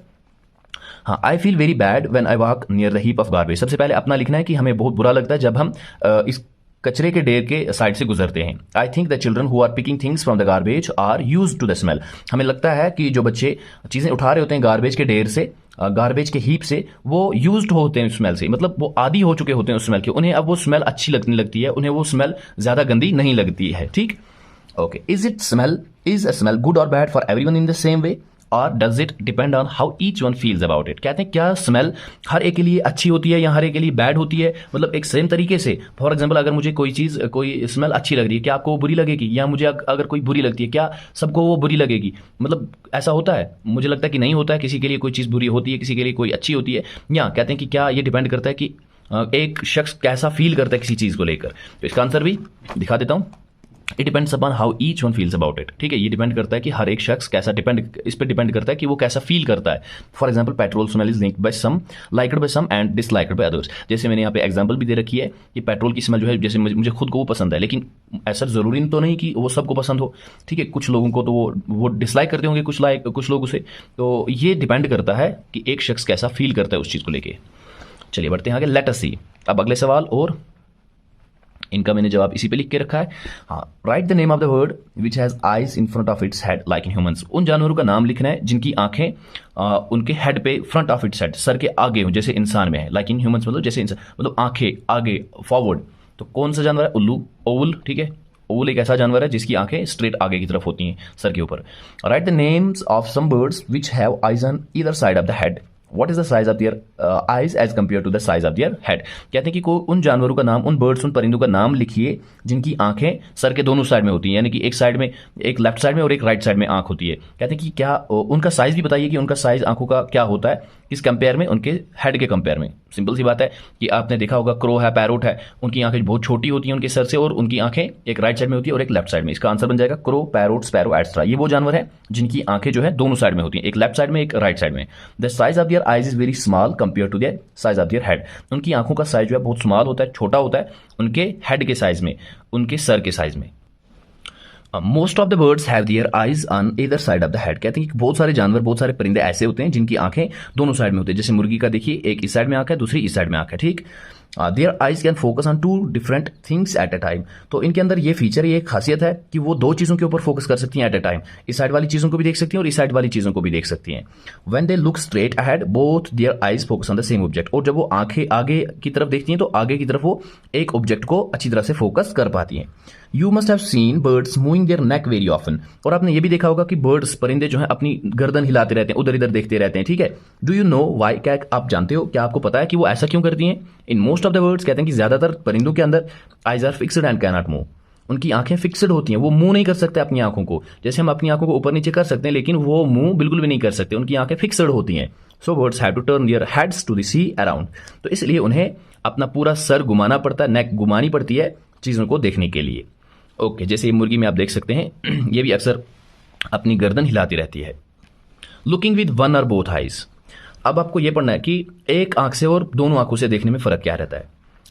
हाँ, I feel very bad when I walk near the heap of garbage. सबसे पहले अपना लिखना है कि हमें बहुत बुरा लगता है जब हम इस कचरे के ढेर के साइड से गुजरते हैं। I think the children who are picking things from the garbage are used to the smell. हमें लगता है कि जो बच्चे चीजें उठा रहे होते हैं गार्बेज के ढेर से, गार्बेज के हीप से, वो यूज्ड होते हैं स्मेल से, मतलब वो आदी हो चुके होते हैं उस स्मेल के, उन्हें अब वो स्मेल अच्छी लगने लगती है, उन्हें वो स्मेल ज्यादा गंदी नहीं लगती है। ठीक, okay. Is a smell good or bad for everyone in the same way, or does it depend on how each one feels about it? कहते हैं क्या स्मेल हर एक के लिए अच्छी होती है या हर एक के लिए बैड होती है, मतलब एक सेम तरीके से? फॉर एग्जाम्पल, अगर मुझे कोई स्मेल अच्छी लग रही है, क्या आपको वो बुरी लगेगी? या मुझे अगर कोई बुरी लगती है, क्या सबको वो बुरी लगेगी? मतलब ऐसा होता है, मुझे लगता है कि नहीं होता है, किसी के लिए कोई चीज़ बुरी होती है, किसी के लिए कोई अच्छी होती है। या कहते हैं कि क्या ये डिपेंड करता है कि एक शख्स कैसा फील करता है किसी चीज़ को लेकर? तो इसका आंसर भी दिखा देता हूँ। It depends upon how each one feels about it. ठीक है, ये डिपेंड करता है कि हर एक शख्स कैसा इस पर डिपेंड करता है कि वो कैसा फील करता है। For example petrol smell is linked by some, liked by some and disliked by others. जैसे मैंने यहाँ पे एग्जाम्पल भी दे रखी है कि पेट्रोल की स्मेल जो है जैसे मुझे खुद को वो पसंद है, लेकिन ऐसा जरूरी तो नहीं कि वो सबको पसंद हो। ठीक है, कुछ लोगों को तो वो डिसलाइक करते होंगे, कुछ लोग उसे, तो ये डिपेंड करता है कि एक शख्स कैसा फील करता है उस चीज को लेके। चलिए बढ़ते हैं आगे, लेट अस सी। अब अगले सवाल, और इनका मैंने जवाब इसी पे लिख के रखा है। हाँ, right the name of the word which has eyes in front of its head like in humans. उन जानवरों का नाम लिखना है जिनकी आंखें उनके हेड पे front of its head, sir के आगे हो, जैसे इंसान में है। लाइक इन ह्यूमंस मतलब जैसे इंसान, मतलब आंखें आगे, फॉरवर्ड। तो कौन सा जानवर है? उल्लू, ओवल। ठीक है, ओवल एक ऐसा जानवर है जिसकी आंखें स्ट्रेट आगे की तरफ होती हैं, सर के ऊपर। Write the names of some birds which have eyes on either side of the head. What is the size of their eyes as compared to the size of their head? कहते हैं कि उन जानवरों का नाम, उन बर्ड्स, उन परिंदों का नाम लिखिए जिनकी आंखें सर के दोनों साइड में होती हैं, यानी कि एक साइड में, एक लेफ्ट साइड में और एक राइट साइड में आंख होती है। कहते हैं कि क्या उनका साइज भी बताइए कि उनका साइज आंखों का क्या होता है किस कंपेयर में, उनके हेड के कंपेयर में। सिंपल सी बात है कि आपने देखा होगा क्रो है, पैरोट है, उनकी आंखें बहुत छोटी होती हैं उनके सर से, और उनकी आंखें एक राइट साइड में होती है और एक लेफ्ट साइड में। इसका आंसर बन जाएगा क्रो, पैरोट, स्पैरो, एट्सेट्रा। ये वो जानवर है जिनकी आंखें जो है दोनों साइड में होती हैं, एक लेफ्ट साइड में, एक राइट साइड में। The size of their eyes is very small compare to their size of their head. उनकी आंखों का साइज जो है बहुत स्मॉल होता है, छोटा होता है उनके हेड के साइज में, उनके सर के साइज में। Most of the birds have their eyes on either side of the head. कहते हैं कि बहुत सारे जानवर, बहुत सारे परिंदे ऐसे होते हैं जिनकी आंखें दोनों साइड में होती है। जैसे मुर्गी का देखिए, एक इस साइड में आंख है, दूसरी इस साइड में आंख है। ठीक, their eyes can focus on two different things at a time. तो इनके अंदर ये फीचर, ये एक खासियत है कि वो दो चीजों के ऊपर फोकस कर सकती हैं एट अ टाइम। इस साइड वाली चीजों को भी देख सकती हैं और इस साइड वाली चीजों को भी देख सकती हैं। When they look straight ahead both their eyes focus on the same object. और जब वो आंखें आगे की तरफ देखती हैं तो आगे की तरफ वो एक ऑब्जेक्ट को अच्छी तरह से फोकस कर पाती हैं। You must have seen birds moving their neck very often. और आपने ये भी देखा होगा कि बर्ड्स, परिंदे जो हैं, अपनी गर्दन हिलाते रहते हैं, उधर इधर देखते रहते हैं। ठीक है, डू यू नो वाई? क्या आप जानते हो, क्या आपको पता है कि वो ऐसा क्यों करती हैं? In most of the birds, कहते हैं कि ज्यादातर परिंदों के अंदर eyes are fixed and can not move. उनकी आंखें फिक्स्ड होती हैं, वो मूव नहीं कर सकते अपनी आंखों को। जैसे हम अपनी आंखों को ऊपर नीचे कर सकते हैं, लेकिन वो मूव बिल्कुल भी नहीं कर सकते, उनकी आंखें फिक्स्ड होती हैं। So birds have to turn their heads to the see around. तो इसलिए उन्हें अपना पूरा सर घुमाना पड़ता है, नेक घुमानी पड़ती है चीजों को देखने के लिए। ओके, जैसे ये मुर्गी में आप देख सकते हैं ये भी अक्सर अपनी गर्दन हिलाती रहती है। लुकिंग विद वन और बोथ आइज। अब आपको ये पढ़ना है कि एक आंख से और दोनों आंखों से देखने में फर्क क्या रहता है।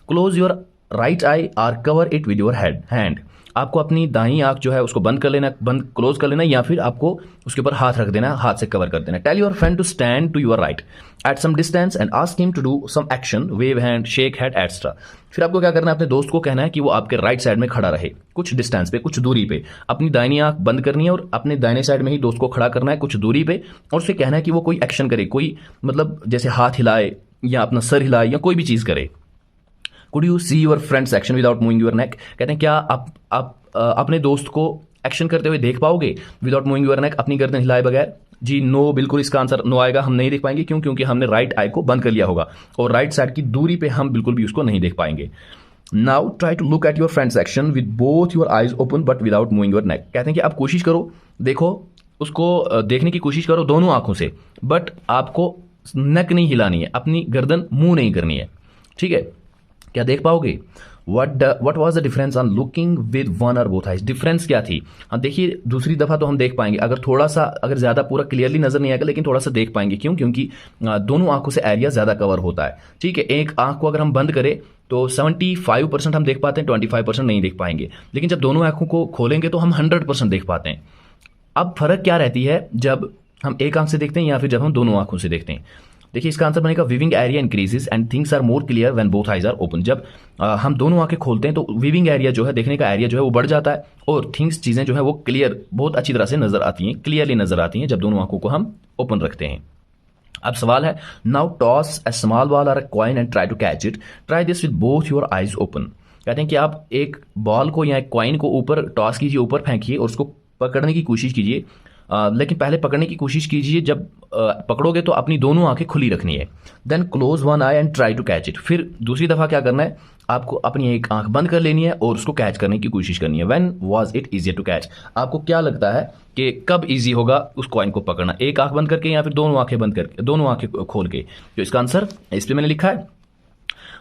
क्लोज योर राइट आई और cover it with your hand. आपको अपनी दाहिनी आंख जो है उसको बंद कर लेना, क्लोज कर लेना, या फिर आपको उसके ऊपर हाथ रख देना, हाथ से कवर कर देना। Tell your friend to stand to your right at some distance and ask him to do some action, wave hand, shake head etcetera. फिर आपको क्या करना है, अपने दोस्त को कहना है कि वो आपके राइट साइड में खड़ा रहे, कुछ डिस्टेंस पे, कुछ दूरी पे। अपनी दाहिनी आंख बंद करनी है और अपने दाहिने साइड में ही दोस्त को खड़ा करना है कुछ दूरी पे, और उससे कहना है कि वो कोई एक्शन करे, कोई मतलब जैसे हाथ हिलाए या अपना सर हिलाए या कोई भी चीज करे। Could you see your friend's action without moving your neck. कहते हैं क्या आप अपने दोस्त को एक्शन करते हुए देख पाओगे विदाउट मूविंग योर नेक, अपनी गर्दन हिलाए बगैर? जी नो, बिल्कुल इसका आंसर नो आएगा, हम नहीं देख पाएंगे। क्यों? क्योंकि हमने राइट आई को बंद कर लिया होगा और राइट साइड की दूरी पे हम बिल्कुल भी उसको नहीं देख पाएंगे। Now try to look at your friend's action with both your eyes open but without moving your neck. कहते हैं कि आप कोशिश करो, देखो उसको देखने की कोशिश करो दोनों आंखों से, बट आपको नेक नहीं हिलानी है, अपनी गर्दन मुंह नहीं करनी है। ठीक है, क्या देख पाओगे? What was the difference on looking with one और बोथ आइज। डिफरेंस क्या थी? हाँ देखिए, दूसरी दफा तो हम देख पाएंगे, अगर ज्यादा पूरा क्लियरली नजर नहीं आएगा, लेकिन थोड़ा सा देख पाएंगे। क्यों? क्योंकि दोनों आंखों से एरिया ज्यादा कवर होता है। ठीक है, एक आंख को अगर हम बंद करें तो 75% हम देख पाते हैं, 25% नहीं देख पाएंगे। लेकिन जब दोनों आंखों को खोलेंगे तो हम 100% देख पाते हैं। अब फर्क क्या रहती है जब हम एक आंख से देखते हैं या फिर जब हम दोनों आंखों से देखते हैं? देखिए, इसका आंसर बनेगा viewing area increases and things are more clear when both eyes are open. जब हम दोनों आंखें खोलते हैं तो विविंग एरिया जो है, देखने का एरिया जो है वो बढ़ जाता है, और थिंग्स, चीजें जो है वो क्लियर, बहुत अच्छी तरह से नजर आती हैं, क्लियरली नजर आती हैं जब दोनों आंखों को हम ओपन रखते हैं। अब सवाल है, now toss a small ball और a coin and try to catch it, try this with both your eyes open. कहते हैं कि आप एक बॉल को या एक कॉइन को ऊपर टॉस कीजिए, ऊपर फेंकिए और उसको पकड़ने की कोशिश कीजिए। लेकिन पहले पकड़ने की कोशिश कीजिए, जब पकड़ोगे तो अपनी दोनों आंखें खुली रखनी है। Then close one eye and try to catch it. फिर दूसरी दफा क्या करना है, आपको अपनी एक आंख बंद कर लेनी है और उसको कैच करने की कोशिश करनी है। When was it easier to catch? आपको क्या लगता है कि कब इजी होगा उस कॉइन को पकड़ना, एक आंख बंद करके या फिर दोनों आंखें बंद करके, दोनों आंखें खोल के? तो इसका आंसर इस पे मैंने लिखा है,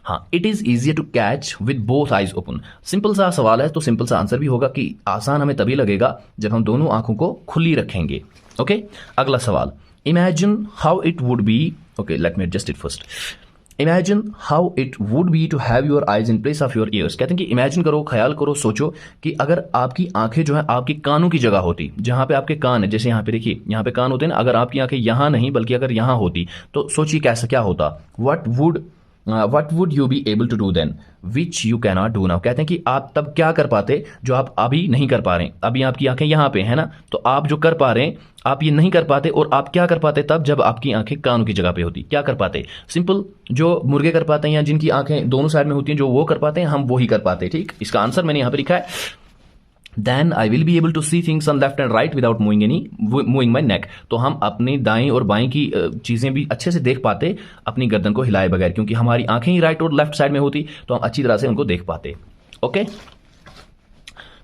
हाँ, it is easier to catch with both eyes open. Simple सा सवाल है तो सिंपल सा आंसर भी होगा कि आसान हमें तभी लगेगा जब हम दोनों आंखों को खुली रखेंगे। ओके, अगला सवाल, imagine how it would be, okay let me adjust it first. Imagine how it would be to have your eyes in place of your ears. कहते हैं कि इमेजिन करो, ख्याल करो, सोचो कि अगर आपकी आंखें जो है आपकी कानों की जगह होती, जहां पे आपके कान है, जैसे यहाँ पे देखिए यहाँ पे कान होते हैं ना, अगर आपकी आंखें यहाँ नहीं बल्कि अगर यहाँ होती तो सोचिए कैसा क्या होता। What would you be able to do then which you can not do now. कहते हैं कि आप तब क्या कर पाते जो आप अभी नहीं कर पा रहे हैं। अभी आपकी आंखें यहाँ पे है ना, तो आप जो कर पा रहे हैं आप ये नहीं कर पाते, और आप क्या कर पाते तब जब आपकी आंखें कानों की जगह पे होती, क्या कर पाते। सिंपल, जो मुर्गे कर पाते हैं या जिनकी आंखें दोनों साइड में होती हैं, जो वो कर पाते हैं हम वो ही कर पाते हैं। ठीक, इसका आंसर मैंने यहाँ पे लिखा है, Then I will be able to see things on left and right without moving my neck। तो हम अपनी दाएं और बाएं की चीजें भी अच्छे से देख पाते अपनी गर्दन को हिलाए बगैर, क्योंकि हमारी आंखें ही राइट और लेफ्ट साइड में होती तो हम अच्छी तरह से उनको देख पाते। Okay,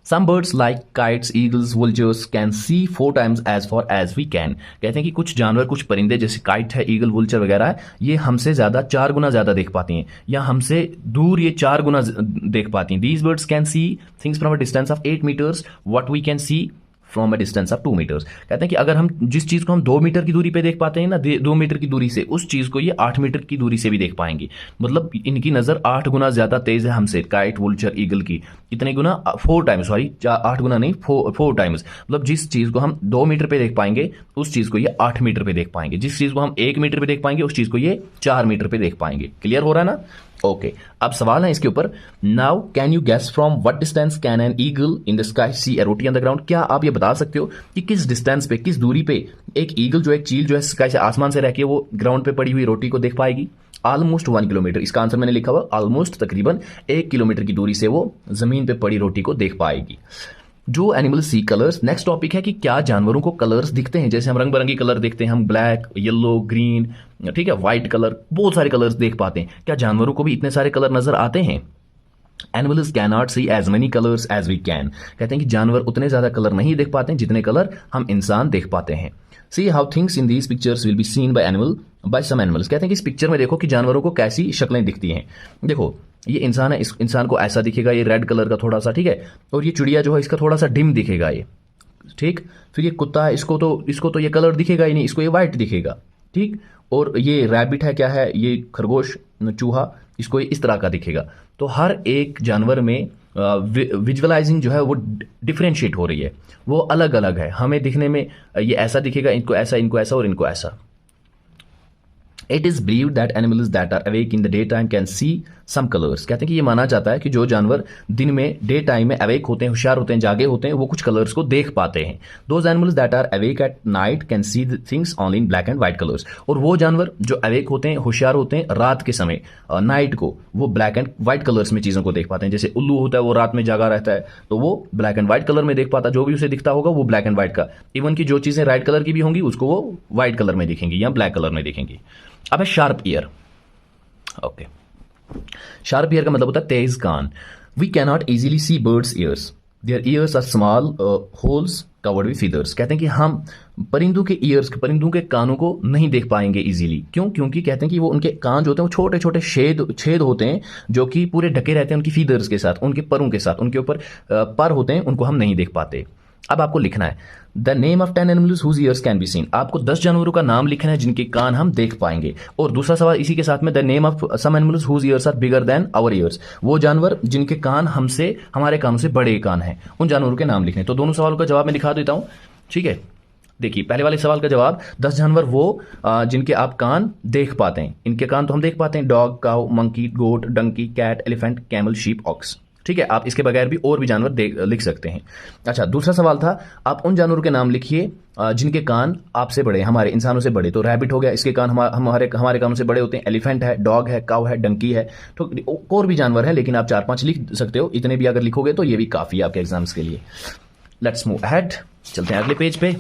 Some birds like kites, eagles, vultures can see 4 times as far as we can। कहते हैं कि कुछ जानवर, कुछ परिंदे जैसे काइट है, ईगल, वुल्चर वगैरह है, ये हमसे ज्यादा 4 गुना ज्यादा देख पाती हैं, या हमसे दूर ये 4 गुना देख पाती हैं। These birds can see things from a distance of 8 meters what we can see from a distance of 2 metres. कहते हैं कि अगर हम जिस चीज को हम 2 मीटर की दूरी पे देख पाते हैं ना, 2 मीटर की दूरी से, उस चीज को ये 8 मीटर की दूरी से भी देख पाएंगे। मतलब इनकी नजर 8 गुना ज्यादा तेज है हमसे, काइट, वुल्चर, ईगल की इतने गुना 4 टाइम्स, सॉरी 8 गुना नहीं, 4 टाइम्स। मतलब जिस चीज को हम 2 मीटर पे देख पाएंगे उस चीज को ये 8 मीटर पे देख पाएंगे, जिस चीज को हम 1 मीटर पे देख पाएंगे उस चीज को ये 4 मीटर पे देख पाएंगे। क्लियर हो रहा है ना? ओके, अब सवाल है इसके ऊपर, now can you guess from what distance can an eagle in the sky see a roti on the ground. क्या आप ये बता सकते हो कि किस डिस्टेंस पे, किस दूरी पे एक ईगल जो है, चील जो है, स्काई से, आसमान से रह के वो ग्राउंड पे पड़ी हुई रोटी को देख पाएगी? Almost 1 kilometre. इसका आंसर मैंने लिखा हुआ ऑलमोस्ट, तकरीबन 1 किलोमीटर की दूरी से वो जमीन पे पड़ी रोटी को देख पाएगी। जो एनिमल सी कलर्स, नेक्स्ट टॉपिक है कि क्या जानवरों को कलर्स दिखते हैं, जैसे हम रंग बिरंगी कलर देखते हैं, हम ब्लैक, येलो, ग्रीन, ठीक है, व्हाइट कलर, बहुत सारे कलर्स देख पाते हैं। क्या जानवरों को भी इतने सारे कलर नजर आते हैं? Animals can not see as many colours as we can. कहते हैं कि जानवर उतने ज्यादा कलर नहीं देख पाते हैं जितने कलर हम इंसान देख पाते हैं। See how things in these pictures will be seen by some animals. कहते हैं कि इस पिक्चर में देखो कि जानवरों को कैसी शक्लें दिखती हैं। देखो, ये इंसान है, इस इंसान को ऐसा दिखेगा, ये रेड कलर का थोड़ा सा, ठीक है, और ये चिड़िया जो है इसका थोड़ा सा डिम दिखेगा ये, ठीक। फिर ये कुत्ता है, इसको तो ये कलर दिखेगा ही नहीं, इसको ये वाइट दिखेगा, ठीक। और ये रैबिट है, क्या है, ये खरगोश, चूहा, इसको ये इस तरह का दिखेगा। तो हर एक जानवर में विजुअलाइजिंग जो है वो डिफरेंशिएट हो रही है, वो अलग अलग है। हमें दिखने में ये ऐसा दिखेगा, इनको ऐसा, इनको ऐसा और इनको ऐसा। It is believed that animals that are awake in the daytime can see some colors। कहते हैं कि ये माना जाता है कि जो जानवर दिन में डे टाइम में अवेक होते हैं, होशियार होते हैं, जागे होते हैं, वो कुछ कलर्स को देख पाते हैं। Those animals that are awake at night can see the things only in black and white colors। और वो जानवर जो अवेक होते हैं, होशियार होते हैं रात के समय, नाइट को, वो ब्लैक एंड व्हाइट कलर्स में चीजों को देख पाते हैं। जैसे उल्लू होता है, वो रात में जागा रहता है तो वो ब्लैक एंड व्हाइट कलर में देख पाता, जो भी उसे दिखता होगा वो ब्लैक एंड व्हाइट का। इवन की जो चीजें रेड कलर की भी होंगी उसको वो व्हाइट कलर में दिखेंगी या ब्लैक कलर में दिखेंगी। अब है sharp ear. Okay, sharp ear का मतलब होता है तेज कान। We can not easily see birds ears, their ears are small holes covered with feathers. कहते हैं कि हम परिंदों के ईयर्स, परिंदों के कानों को नहीं देख पाएंगे इजीली। क्यों? क्योंकि कहते हैं कि वो उनके कान जो होते हैं वो छोटे छोटे छेद होते हैं जो कि पूरे ढके रहते हैं उनकी फीदर्स के साथ, उनके परों के साथ, उनके ऊपर पर होते हैं, उनको हम नहीं देख पाते। अब आपको लिखना है the name of 10 animals whose ears can be seen. आपको 10 जानवरों का नाम लिखना है जिनके कान हम देख पाएंगे। और दूसरा सवाल इसी के साथ में, the name of some animals whose ears are bigger than our ears. वो जानवर जिनके कान हमसे, हमारे कानों से बड़े कान हैं, उन जानवरों के नाम लिखने। तो दोनों सवालों का जवाब मैं दिखा देता हूं, ठीक है। देखिए, पहले वाले सवाल का जवाब, 10 जानवर वो जिनके आप कान देख पाते हैं। इनके कान तो हम देख पाते हैं, dog, cow, monkey, goat, donkey, cat, elephant, camel, sheep, ox, ठीक है। आप इसके बगैर भी और भी जानवर लिख सकते हैं। अच्छा, दूसरा सवाल था, आप उन जानवरों के नाम लिखिए जिनके कान आपसे बड़े, हमारे इंसानों से बड़े। तो रैबिट हो गया, इसके कान हमारे कानों से बड़े होते हैं। एलिफेंट है, डॉग है, काउ है, डंकी है, तो और भी जानवर है, लेकिन आप 4-5 लिख सकते हो। इतने भी अगर लिखोगे तो ये भी काफी है आपके एग्जाम्स के लिए। लेट्स मूव अहेड, चलते हैं अगले पेज पे।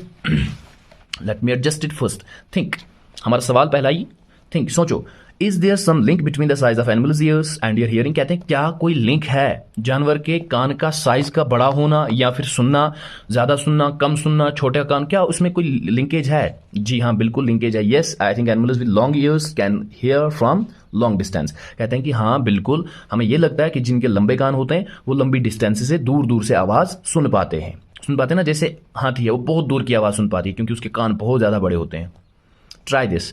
Let me adjust it first. Think, हमारा सवाल पहला ही, थिंक, सोचो, is there some link between the size of animals ears and your hearing, कहते हैं क्या कोई लिंक है जानवर के कान का साइज का बड़ा होना या फिर सुनना, ज्यादा सुनना, कम सुनना, छोटे कान, क्या उसमें कोई लिंकेज है? जी हाँ, बिल्कुल लिंकेज है। Yes, I think animals with long years can hear from long distance, कहते हैं कि हाँ बिल्कुल, हमें यह लगता है कि जिनके लंबे कान होते हैं वो लंबी डिस्टेंस से दूर दूर से आवाज सुन पाते हैं ना, जैसे हाथी है वो बहुत दूर की आवाज सुन पाती है क्योंकि उसके कान बहुत ज्यादा बड़े होते हैं। Try this.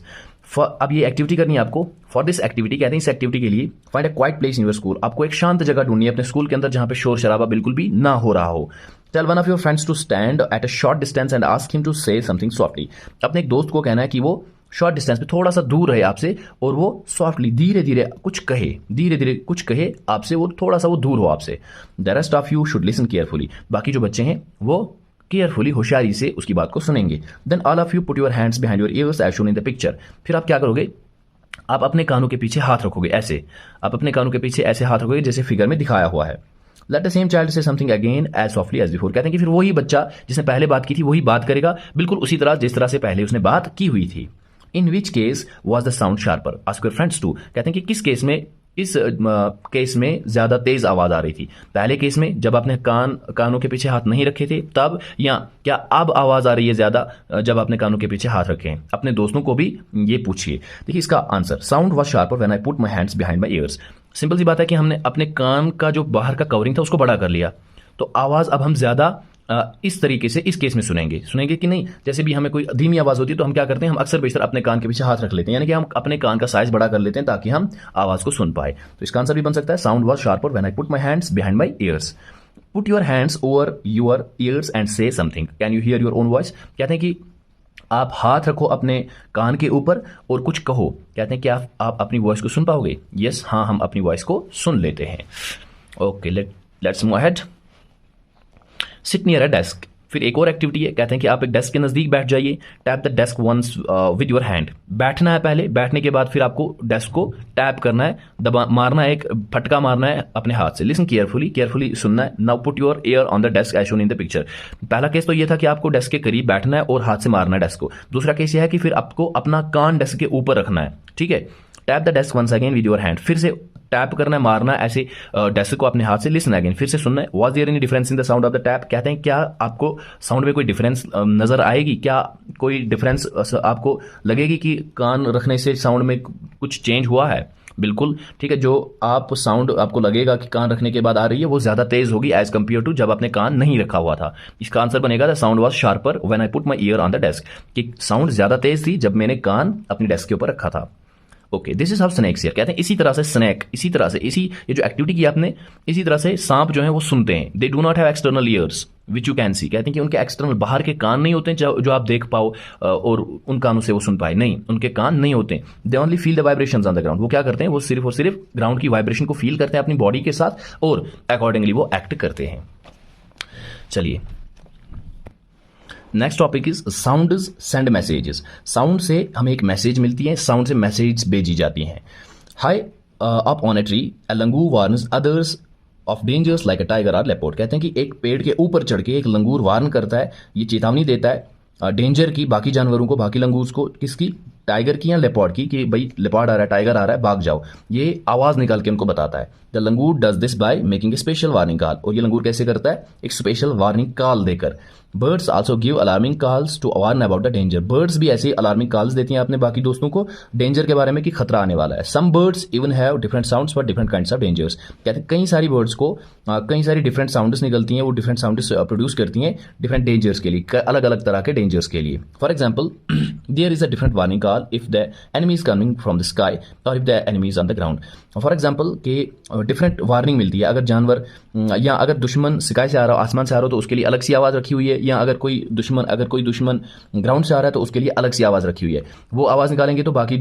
अब ये एक्टिविटी करनी है आपको। फॉर दिस एक्टिविटी, कहते हैं इस एक्टिविटी के लिए find a quite place in your school, आपको एक शांत जगह ढूंढनी है अपने स्कूल के अंदर जहां पे शोर शराबा बिल्कुल भी ना हो रहा हो। Tell one of your friends to stand at a short distance and ask him to say something softly, अपने एक दोस्त को कहना है कि वो शॉर्ट डिस्टेंस पे थोड़ा सा दूर रहे आपसे और वो सॉफ्टली धीरे धीरे कुछ कहे आपसे, वो थोड़ा सा वो दूर हो आपसे। The rest of you should listen carefully, बाकी जो बच्चे हैं वो केयरफुली होशियारी से उसकी बात को सुनेंगे। Then all of you put your hands behind your ears as shown in the picture, फिर आप क्या करोगे, आप अपने कानों के पीछे हाथ रखोगे ऐसे, आप अपने कानों के पीछे ऐसे हाथ रखोगे जैसे फिगर में दिखाया हुआ है। Let the same child say something again as softly as before, कहते हैं कि फिर वही बच्चा जिसने पहले बात की थी वही बात करेगा बिल्कुल उसी तरह जिस तरह से पहले उसने बात की हुई थी। In which case was the sound sharper, ask your friends to, कहते हैं कि किस केस में, इस केस में ज्यादा तेज आवाज आ रही थी, पहले केस में जब आपने कानों के पीछे हाथ नहीं रखे थे तब, या क्या अब आवाज आ रही है ज्यादा जब आपने कानों के पीछे हाथ रखे हैं? अपने दोस्तों को भी ये पूछिए। देखिए इसका answer, sound was sharper when I put my hands behind my ears. Simple सी बात है कि हमने अपने कान का जो बाहर का कवरिंग था उसको बड़ा कर लिया, तो आवाज अब हम ज्यादा इस तरीके से इस केस में सुनेंगे कि नहीं। जैसे भी हमें कोई धीमी आवाज होती है तो हम क्या करते हैं, हम अक्सर बेशतर अपने कान के पीछे हाथ रख लेते हैं, यानी कि हम अपने कान का साइज बड़ा कर लेते हैं ताकि हम आवाज को सुन पाए। तो इसका आंसर भी बन सकता है sound was sharper when I put my hands behind my years. Put your hands over your ears and से something, can you here your own voice, कहते हैं कि आप हाथ रखो अपने कान के ऊपर और कुछ कहो, कहते हैं कि आप अपनी वॉइस को सुन पाओगे? यस, हाँ, हम अपनी वॉइस को सुन लेते हैं। Okay, let's move ahead. Seat near a desk, फिर एक और एक्टिविटी है, कहते हैं कि आप एक डेस्क के नजदीक बैठ जाइए। Tap the desk once with your hand, बैठना है पहले, बैठने के बाद फिर आपको डेस्क को टैप करना है, मारना है, एक फटका मारना है अपने हाथ से। लिसन केयरफुली सुनना है। Now put your ear on the desk as shown in the picture. पहला केस तो ये था कि आपको डेस्क के करीब बैठना है और हाथ से मारना है डेस्क को। दूसरा केस ये है कि फिर आपको अपना कान डेस्क के ऊपर रखना है, ठीक है। Tap the desk once again with your hand, फिर से टैप करना है, मारना है ऐसे डेस्क को अपने हाथ से। लिसन अगेन, फिर से सुनना है। Was there any difference in the sound of the tap, कहते हैं क्या आपको साउंड में कोई डिफरेंस नजर आएगी, क्या कोई डिफरेंस आपको लगेगी कि कान रखने से साउंड में कुछ चेंज हुआ है? बिल्कुल, ठीक है। जो आप साउंड आपको लगेगा कि कान रखने के बाद आ रही है वो ज्यादा तेज होगी एज कंपेयर टू जब आपने कान नहीं रखा हुआ था। इसका आंसर बनेगा the sound was sharper when I put my year on the desk, कि साउंड ज्यादा तेज थी जब मैंने कान अपनी डेस्क के ऊपर रखा था। Okay, this is how snakes hear, कहते हैं इसी तरह से ये जो एक्टिविटी की आपने, इसी तरह से सांप जो है वो सुनते हैं। They do not have external years which you can see, कहते हैं कि उनके एक्सटर्नल बाहर के कान नहीं होते हैं जो आप देख पाओ और उन कानों से वो सुन पाए, नहीं, उनके कान नहीं होते। They only feel the vibrations on the ground, वो क्या करते हैं, वो सिर्फ और सिर्फ ग्राउंड की वाइब्रेशन को फील करते हैं अपनी बॉडी के साथ और अकॉर्डिंगली वो एक्ट करते हैं। चलिए, next topic is sounds send messages. Sound से हमें एक मैसेज मिलती है, साउंड से मैसेज भेजी जाती हैं। High up on a tree a langur warns others of dangers like a tiger और लेपर्ड, कहते हैं कि एक पेड़ के ऊपर चढ़ के एक लंगूर वार्न करता है, ये चेतावनी देता है डेंजर की, बाकी जानवरों को, बाकी लंगूर्स को। किसकी? टाइगर की या लेपर्ड की, कि भाई लेपर्ड आ रहा है, टाइगर आ रहा है, भाग जाओ। ये आवाज निकाल के उनको बताता है। The langur does this by making a special warning call, और ये लंगूर कैसे करता है? एक स्पेशल वार्निंग कॉल देकर। Birds also give alarming calls to warn about the danger, birds भी ऐसे अलार्मिंग कॉल्स देती हैं अपने बाकी दोस्तों को डेंजर के बारे में कि खतरा आने वाला है। Some birds even have different sounds for different kinds of dangers, कहते हैं कई सारी बर्ड्स को कई सारी डिफरेंट साउंड्स निकलती हैं, वो डिफरेंट साउंड्स प्रोड्यूस करती हैं डिफरेंट डेंजर्स के लिए, अलग अलग तरह के डेंजर्स के लिए। For example, there is a different warning call if the enemy is coming from the sky और if the enemy is on the ground. For example के डिफरेंट वार्निंग मिलती है, अगर जानवर या अगर दुश्मन स्काई से आ रहा हो, आसमान से आ रहा हो, तो उसके लिए अलग सी आवाज रखी हुई है, या अगर कोई दुश्मन ग्राउंड से आ रहा है तो उसके लिए अलग सी आवाज रखी हुई है। वो आवाज निकालेंगे तो बाकी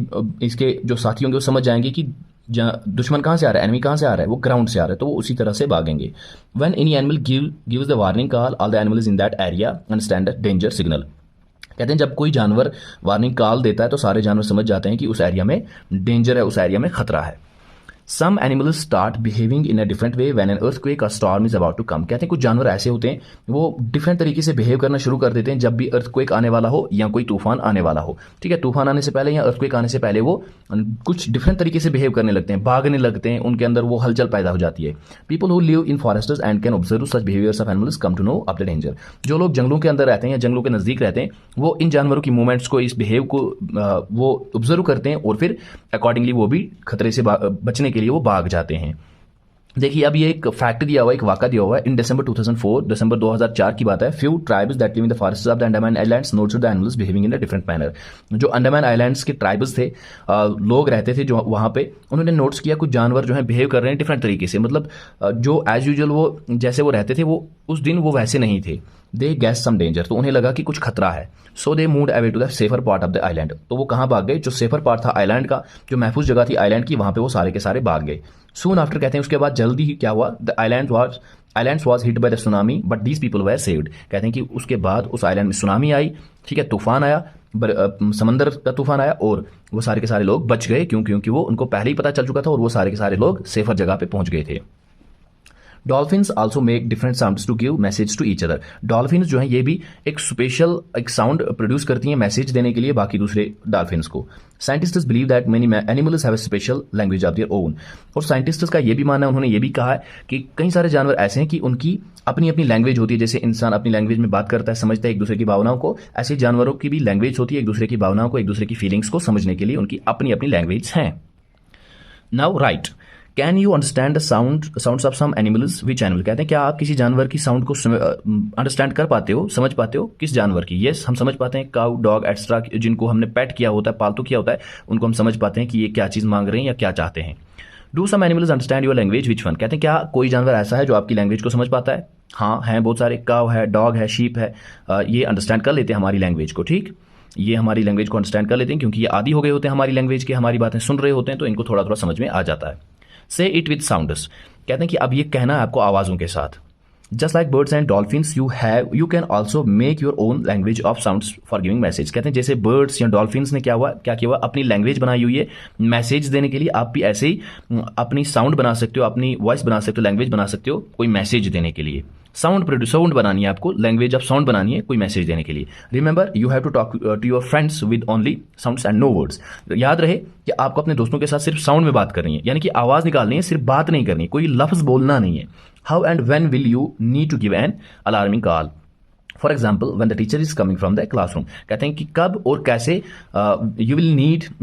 इसके जो साथी होंगे वो समझ जाएंगे कि दुश्मन कहां से आ रहा है, एनिमी कहां से आ रहा है, वो ग्राउंड से आ रहा है, तो वो उसी तरह से भागेंगे। When any animal gives the warning call all the animals in that area understand the danger signal, कहते हैं जब कोई जानवर वार्निंग कॉल देता है तो सारे जानवर समझ जाते हैं कि उस एरिया में डेंजर है, उस एरिया में खतरा है। Some animals start behaving in a different way when an earthquake और storm is about to come. कहते हैं कुछ जानवर ऐसे होते हैं वो डिफरेंट तरीके से बिहेव करना शुरू कर देते हैं जब भी अर्थक्वेक आने वाला हो या कोई तूफान आने वाला हो। ठीक है, तूफान आने से पहले या अर्थक्वेक आने से पहले वो कुछ डिफरेंट तरीके से बिहेव करने लगते हैं, भागने लगते हैं, उनके अंदर वो हलचल पैदा हो जाती है। People who live in forests and can observe such behaviours of animals come to know of the danger. जो लोग जंगलों के अंदर रहते हैं या जंगलों के नजदीक रहते हैं वो इन जानवरों की मूवमेंट्स को, इस बिहेव को वो ऑब्जर्व करते हैं और फिर अकॉर्डिंगली वो भी खतरे से बचने के लिए वो भाग जाते हैं। देखिए अब ये एक फैक्ट दिया हुआ है, एक वाक़ा दिया हुआ है। इन दिसंबर 2004 की बात है। Few tribes that live in the forests of the Andaman islands noted the animals behaving in a different manner. जो अंडमान आइलैंड्स के ट्राइब्स थे, लोग रहते थे जो वहाँ पे, उन्होंने नोट्स किया कुछ जानवर जो है बिहेव कर रहे हैं डिफरेंट तरीके से। मतलब जो एज यूजुअल वो जैसे वो रहते थे वो उस दिन वो वैसे नहीं थे। दे गैस सम डेंजर, तो उन्हें लगा कि कुछ खतरा है। So they moved away to the safer part of the island. तो वो कहाँ भाग गए? जो सेफर पार्ट था आइलैंड का, जो महफूज जगह थी आइलैंड की, वहाँ पे वो सारे के सारे भाग गए। सून आफ्टर कहते हैं उसके बाद जल्दी ही क्या हुआ? The islands was hit by the tsunami but these people were saved. कहते हैं कि उसके बाद उस आइलैंड में सुनामी आई, ठीक है, तूफान आया, समंदर का तूफान आया और वो सारे के सारे लोग बच गए। क्योंकि वो उनको पहले ही पता चल चुका था और वो सारे के सारे लोग सेफर जगह पे पहुंच गए थे। Dolphins also make different sounds to give message to each other. Dolphins जो है ये भी एक स्पेशल एक साउंड प्रोड्यूस करती हैं मैसेज देने के लिए बाकी दूसरे डॉल्फिन्स को। Scientists believe that many animals have a special language of their own. और साइंटिस्ट्स का ये भी मानना है, उन्होंने ये भी कहा है कि कई सारे जानवर ऐसे हैं कि उनकी अपनी अपनी लैंग्वेज होती है। जैसे इंसान अपनी लैंग्वेज में बात करता है, समझता है एक दूसरे की भावनाओं को, ऐसे जानवरों की भी लैंग्वेज होती है, एक दूसरे की भावनाओं को, एक दूसरे की फीलिंग्स को समझने के लिए उनकी अपनी अपनी लैंग्वेज हैं। Now right, can you understand the sounds of some animals? Which animal? कहते हैं क्या आप किसी जानवर की साउंड को अंडरस्टैंड कर पाते हो, समझ पाते हो? किस जानवर की? यस, हम समझ पाते हैं। काउ, डॉग एक्स्ट्रा, जिनको हमने पेट किया होता है, पालतू किया होता है, उनको हम समझ पाते हैं कि ये क्या चीज़ मांग रहे हैं या क्या चाहते हैं। Do some animals understand your language? Which one? कहते हैं क्या कोई जानवर ऐसा है जो आपकी लैंग्वेज को समझ पाता है? हाँ, हैं बहुत सारे। काउ है, डॉग है, शीप है, ये अंडरस्टैंड कर लेते हैं हमारी लैंग्वेज को। ठीक, ये हमारी लैंग्वेज को अंडरस्टैंड कर लेते हैं क्योंकि ये आदी हो गए होते हैं हमारी लैंग्वेज के, हमारी बातें सुन रहे होते हैं, तो इनको थोड़ा थोड़ा समझ में आ जाता है। से इट विद साउंड्स, कहते हैं कि अब ये कहना है आपको आवाज़ों के साथ। Just like birds and dolphins you can also make your own language of sounds for giving message. कहते हैं जैसे बर्ड्स या डॉल्फिन्स ने क्या किया हुआ अपनी लैंग्वेज बनाई हुई है मैसेज देने के लिए, आप भी ऐसे ही अपनी साउंड बना सकते हो, अपनी वॉइस बना सकते हो, लैंग्वेज बना सकते हो कोई मैसेज देने के लिए। साउंड बनानी है आपको, लैंग्वेज ऑफ साउंड बनानी है कोई मैसेज देने के लिए। Remember you have to talk to your friends with only sounds and no words. याद रहे कि आपको अपने दोस्तों के साथ सिर्फ साउंड में बात करनी है, यानी कि आवाज निकालनी है, सिर्फ बात नहीं करनी, कोई लफ्ज बोलना नहीं है। How and when will you need to give an alarming call? For example when the teacher is coming from the classroom. कहते हैं कि कब और कैसे will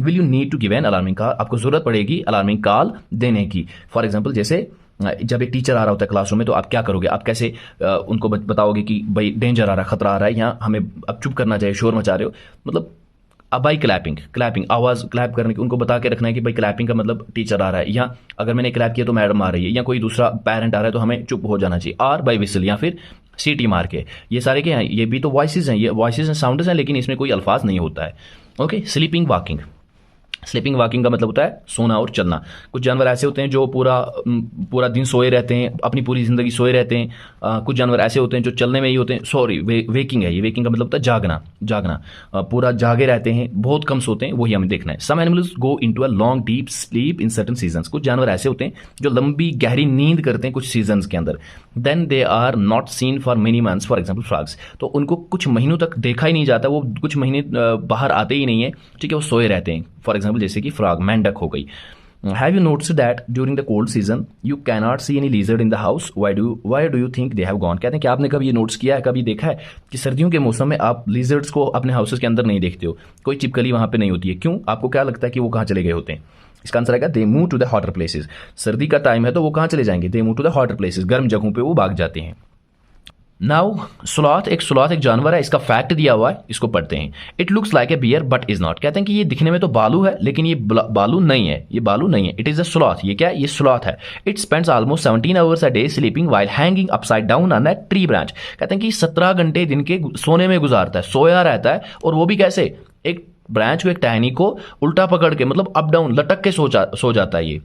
you need to give an alarming call, आपको जरूरत पड़ेगी अलार्मिंग कॉल देने की। फॉर एग्जाम्पल जैसे जब एक टीचर आ रहा होता है क्लासरूम में तो आप क्या करोगे? आप कैसे उनको बताओगे कि भाई डेंजर आ रहा है, खतरा आ रहा है, या हमें अब चुप करना चाहिए, शोर मचा रहे हो, मतलब अब बाई क्लैपिंग आवाज़ क्लैप करने की उनको बता के रखना है कि भाई क्लैपिंग का मतलब टीचर आ रहा है, या अगर मैंने क्लैप किया तो मैडम आ रही है, या कोई दूसरा पेरेंट आ रहा है तो हमें चुप हो जाना चाहिए। और बाई विसल या फिर सीटी मार के, ये सारे क्या हैं? ये भी तो वॉइसेस हैं, ये वॉइसेस एंड साउंड्स हैं, लेकिन इसमें कोई अल्फाज नहीं होता है। ओके, स्लीपिंग वॉकिंग का मतलब होता है सोना और चलना। कुछ जानवर ऐसे होते हैं जो पूरा दिन सोए रहते हैं, अपनी पूरी जिंदगी सोए रहते हैं। कुछ जानवर ऐसे होते हैं जो चलने में ही होते हैं। सॉरी, वेकिंग है ये। वेकिंग का मतलब होता है जागना। पूरा जागे रहते हैं, बहुत कम सोते हैं, वही हमें देखना है। Some animals go into a long deep sleep in certain seasons. कुछ जानवर ऐसे होते हैं जो लंबी गहरी नींद करते हैं कुछ सीजन्स के अंदर। Then they are not seen for many months. For example frogs, तो उनको कुछ महीनों तक देखा ही नहीं जाता, वो कुछ महीने बाहर आते ही नहीं है, ठीक है, वो सोए रहते हैं। फॉर एग्जाम्पल जैसे कि फ्रॉग, मेंढक हो गई। Have you noticed that during the cold season you can not see any lizard in the house? Why do you think they have gone? कहते हैं कि आपने कभी ये नोटिस किया है, कभी देखा है कि सर्दियों के मौसम में आप लीजर्ड्स को अपने हाउसेस के अंदर नहीं देखते हो, कोई चिपकली वहां पे नहीं होती है? क्यों? आपको क्या लगता है कि वो कहाँ चले गए होते हैं? इसका आंसर आएगा they move to the hotter places. सर्दी का टाइम है तो वो कहाँ चले जाएंगे? They move to the hotter places, गर्म जगहों पे वो भाग जाते हैं। नाउ स्लॉथ एक जानवर है, इसका फैक्ट दिया हुआ है, इसको पढ़ते हैं। It looks like a bear but is not. कहते हैं कि ये दिखने में तो बालू है लेकिन ये बालू नहीं है, ये बालू नहीं है। It is a sloth. ये क्या है? ये स्लॉथ है। It spends almost 17 hours a day sleeping while hanging upside down on a tree branch. कहते हैं कि 17 घंटे दिन के सोने में गुजारता है, सोया रहता है, और वो भी कैसे? एक ब्रांच को, एक टहनी को उल्टा पकड़ के, मतलब अप डाउन लटक के सो जाता है ये।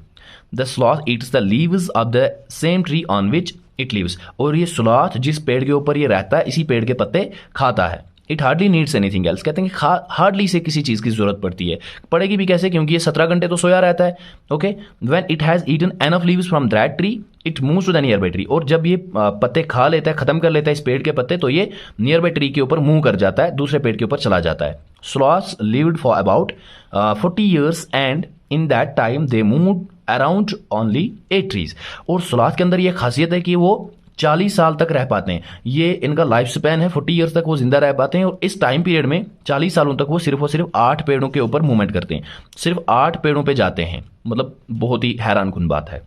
The sloth eats the leaves of the same tree on which it lives. और ये स्लॉथ जिस पेड़ के ऊपर ये रहता है, इसी पेड़ के पत्ते खाता है। It hardly needs anything else. कहते हैं कि हार्डली से किसी चीज़ की जरूरत पड़ती है। पड़ेगी भी कैसे, क्योंकि ये 17 घंटे तो सोया रहता है। Okay, when it has eaten enough leaves from that tree it moves to the nearby tree. और जब ये पत्ते खा लेता है, खत्म कर लेता है इस पेड़ के पत्ते, तो ये नियर बाई ट्री के ऊपर मूव कर जाता है, दूसरे पेड़ के ऊपर चला जाता है। Sloths lived for about 40 years and in that time they move around only 8 trees। और स्लॉथ के अंदर ये खासियत है कि वो 40 साल तक रह पाते हैं। ये इनका लाइफ स्पैन है, 40 years तक वो जिंदा रह पाते हैं। और इस टाइम पीरियड में 40 सालों तक वो सिर्फ और सिर्फ 8 पेड़ों के ऊपर मूवमेंट करते हैं, सिर्फ 8 पेड़ों पे जाते हैं। मतलब बहुत ही हैरान कुन बात है।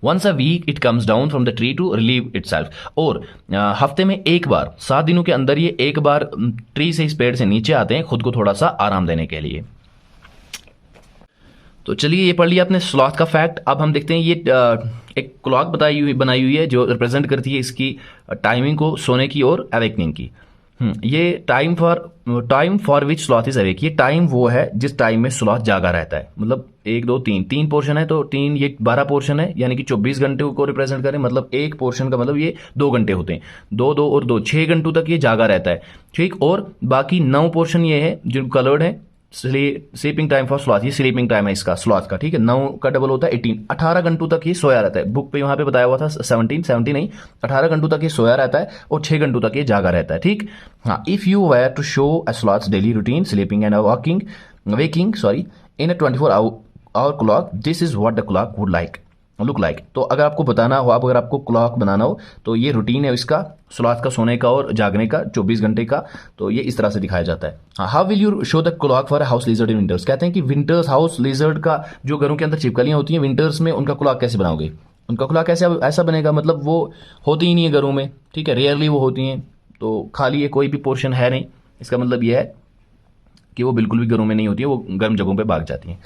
Once a week it comes down from the tree to relieve itself. और हफ्ते में एक बार, 7 दिनों के अंदर ये एक बार ट्री से, इस पेड़ से नीचे आते हैं खुद को थोड़ा सा आराम देने के लिए। तो चलिए, ये पढ़ लिया आपने स्लॉथ का फैक्ट। अब हम देखते हैं ये एक क्लॉक बनाई हुई है जो रिप्रेजेंट करती है इसकी टाइमिंग को, सोने की और अवेकनिंग की। ये time for which sloth is awake, ये टाइम वो है जिस टाइम में स्लॉथ जागा रहता है। मतलब 1 2 3 पोर्शन है, तो 3 ये 12 पोर्शन है, यानी कि 24 घंटे को रिप्रेजेंट करें। मतलब एक पोर्शन का मतलब ये 2 घंटे होते हैं, 2 2 और 2 6 घंटों तक ये जागा रहता है। ठीक, और बाकी 9 पोर्शन ये है जो कलर्ड है। स्लीपिंग टाइम फॉर स्लॉथ, ये स्लीपिंग टाइम है इसका स्लॉथ का। ठीक है, 9 का डबल होता है 18, 18 घंटों तक ये सोया रहता है। बुक पे वहां पे बताया हुआ था 17 नहीं, 18 घंटों तक ये सोया रहता है और 6 घंटों तक ये जागा रहता है। ठीक, हाँ, if you were to show a sloths daily routine sleeping and waking in a 24 hour clock, this is what the clock would look like. तो अगर आपको बताना हो, अगर आपको क्लॉक बनाना हो, तो ये रूटीन है इसका, स्लॉथ का सोने का और जागने का 24 घंटे का। तो ये इस तरह से दिखाया जाता है। How will you show the clock for house lizard in winters. कहते हैं कि विंटर्स हाउस लिजर्ड का जो घरों के अंदर छिपकलियां होती हैं, विंटर्स में उनका क्लॉक कैसे बनाओगे। उनका क्लॉक ऐसा बनेगा, मतलब वो होती ही नहीं है घरों में। ठीक है, रेयरली वो होती हैं, तो खाली ये कोई भी पोर्शन है नहीं। इसका मतलब ये है कि वो बिल्कुल भी घरों में नहीं होती है, वो गर्म जगहों पर भाग जाती हैं।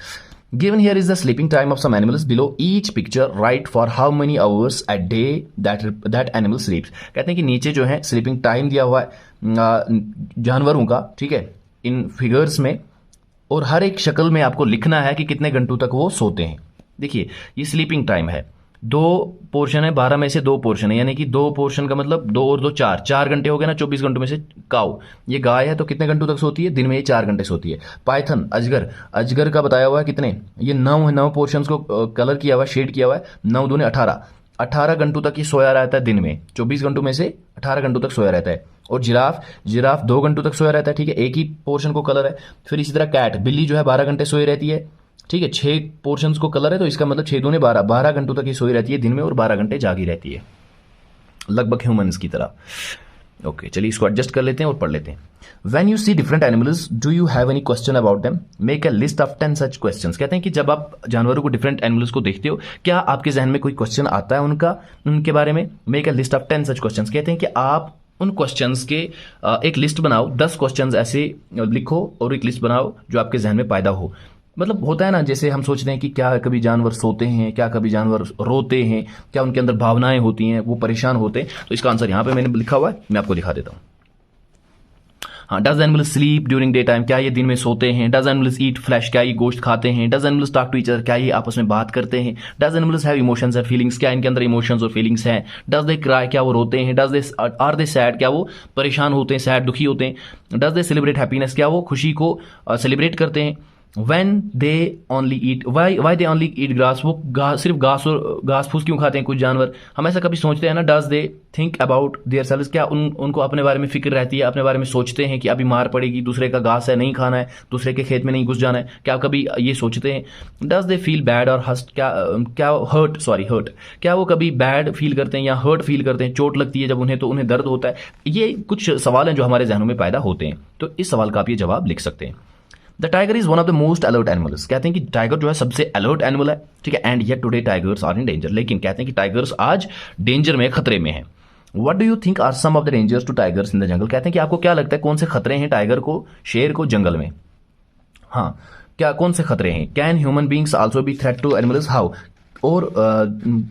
Given here is the sleeping time of some animals. Below each picture, write for how many hours a day that animal sleeps. कहते हैं कि नीचे जो है स्लीपिंग टाइम दिया हुआ है जानवरों का, ठीक है, इन फिगर्स में, और हर एक शक्ल में आपको लिखना है कि कितने घंटों तक वो सोते हैं। देखिए, ये स्लीपिंग टाइम है, 2 पोर्शन है, 12 में से 2 पोर्शन है, यानी कि 2 पोर्शन का मतलब 2 और 2 4 घंटे हो गए ना। 24 घंटों में से काऊ, ये गाय है, तो कितने घंटों तक सोती है, दिन में ये 4 घंटे सोती है। पाइथन, अजगर का बताया हुआ है कितने, ये 9 पोर्शंस को कलर किया हुआ है, शेड किया हुआ है, 9 दूने 18 घंटों तक ये सोया रहता है दिन में। 24 घंटों में से 18 घंटों तक सोया रहता है। और जिराफ 2 घंटों तक सोया रहता है। ठीक है, एक ही पोर्शन को कलर है। फिर इसी तरह कैट, बिल्ली जो है 12 घंटे सोई रहती है। ठीक है, 6 पोर्शंस को कलर है, तो इसका मतलब 6 दूने 12 घंटों तक ये सोई रहती है दिन में और 12 घंटे जागी रहती है, लगभग ह्यूमंस की तरह। ओके, चलिए इसको एडजस्ट कर लेते हैं और पढ़ लेते हैं। When you see different animals, do you have any question about them? Make a list of 10 such questions. कहते हैं कि जब आप जानवरों को, डिफरेंट एनिमल्स को देखते हो, क्या आपके जहन में कोई क्वेश्चन आता है उनके बारे में। Make a list of 10 such questions. कहते हैं कि आप उन क्वेश्चंस के एक लिस्ट बनाओ, 10 क्वेश्चंस ऐसे लिखो और एक लिस्ट बनाओ जो आपके जहन में पैदा हो। मतलब होता है ना, जैसे हम सोचते हैं कि क्या कभी जानवर सोते हैं, क्या कभी जानवर रोते हैं, क्या उनके अंदर भावनाएं होती हैं, वो परेशान होते हैं। तो इसका आंसर यहाँ पे मैंने लिखा हुआ है, मैं आपको दिखा देता हूँ। हाँ, does animals sleep during day time, क्या ये दिन में सोते हैं। डज एनिमल्स ईट फ्लैश, क्या ये गोश्त खाते हैं। Does animals talk to each other, क्या ये आपस में बात करते हैं। Does animals have emotions and feelings, क्या इनके अंदर इमोशंस और फीलिंग्स हैं। डज दे क्राई, क्या वो रोते हैं। Does they are they sad, क्या वो परेशान होते हैं, सैड दुखी होते हैं। डज दे सेलिब्रेट हैप्पीनेस, क्या वो खुशी को सेलिब्रेट करते हैं। When they only eat, why they only eat grass, वो सिर्फ घास फूस क्यों खाते हैं कुछ जानवर। हम ऐसा कभी सोचते हैं ना, does they think about their selves, क्या उनको अपने बारे में फिक्र रहती है, अपने बारे में सोचते हैं कि अभी मार पड़ेगी, दूसरे का घास है नहीं खाना है, दूसरे के खेत में नहीं घुस जाना है, क्या कभी ये सोचते हैं। does they feel bad और क्या hurt, क्या वो कभी बैड फील करते हैं या हर्ट फील करते हैं, चोट लगती है जब उन्हें, तो उन्हें दर्द होता है। ये कुछ सवाल हैं जो हमारे जहनों में पैदा होते हैं, तो इस सवाल का आप ये जवाब लिख सकते हैं। The tiger is one of the most alert animals, कहते हैं कि टाइगर जो है सबसे अलर्ट एनिमल है। ठीक है, and yet today tigers are in danger, लेकिन कहते हैं कि टाइगर्स आज डेंजर में, खतरे में है। What do you think are some of the dangers to tigers in the jungle, कहते हैं कि आपको क्या लगता है कौन से खतरे हैं टाइगर को, शेर को जंगल में। हाँ, क्या कौन से खतरे हैं। Can human beings also be threat to animals, how, और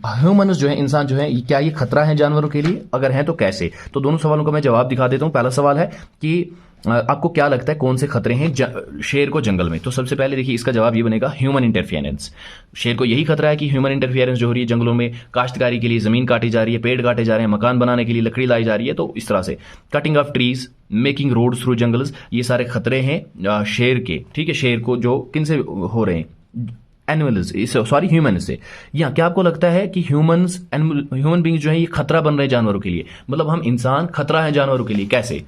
ह्यूमन्स जो है, इंसान जो है, क्या ये खतरा है जानवरों के लिए, अगर है तो कैसे। तो दोनों सवालों का मैं जवाब दिखा देता हूं। पहला सवाल है कि आपको क्या लगता है कौन से खतरे हैं शेर को जंगल में। तो सबसे पहले देखिए, इसका जवाब ये बनेगा ह्यूमन इंटरफियरेंस। शेर को यही खतरा है कि ह्यूमन इंटरफियरेंस जो हो रही है जंगलों में, काश्तकारी के लिए जमीन काटी जा रही है, पेड़ काटे जा रहे हैं, मकान बनाने के लिए लकड़ी लाई जा रही है, तो इस तरह से cutting of trees, making roads through jungles, ये सारे खतरे हैं शेर के, ठीक है, शेर को जो किन से हो रहे हैं, एनिमल्स, सॉरी ह्यूमन से। या क्या आपको लगता है कि ह्यूमन बींग्स जो है ये खतरा बन रहे हैं जानवरों के लिए, मतलब हम इंसान खतरा है जानवरों के लिए, कैसे?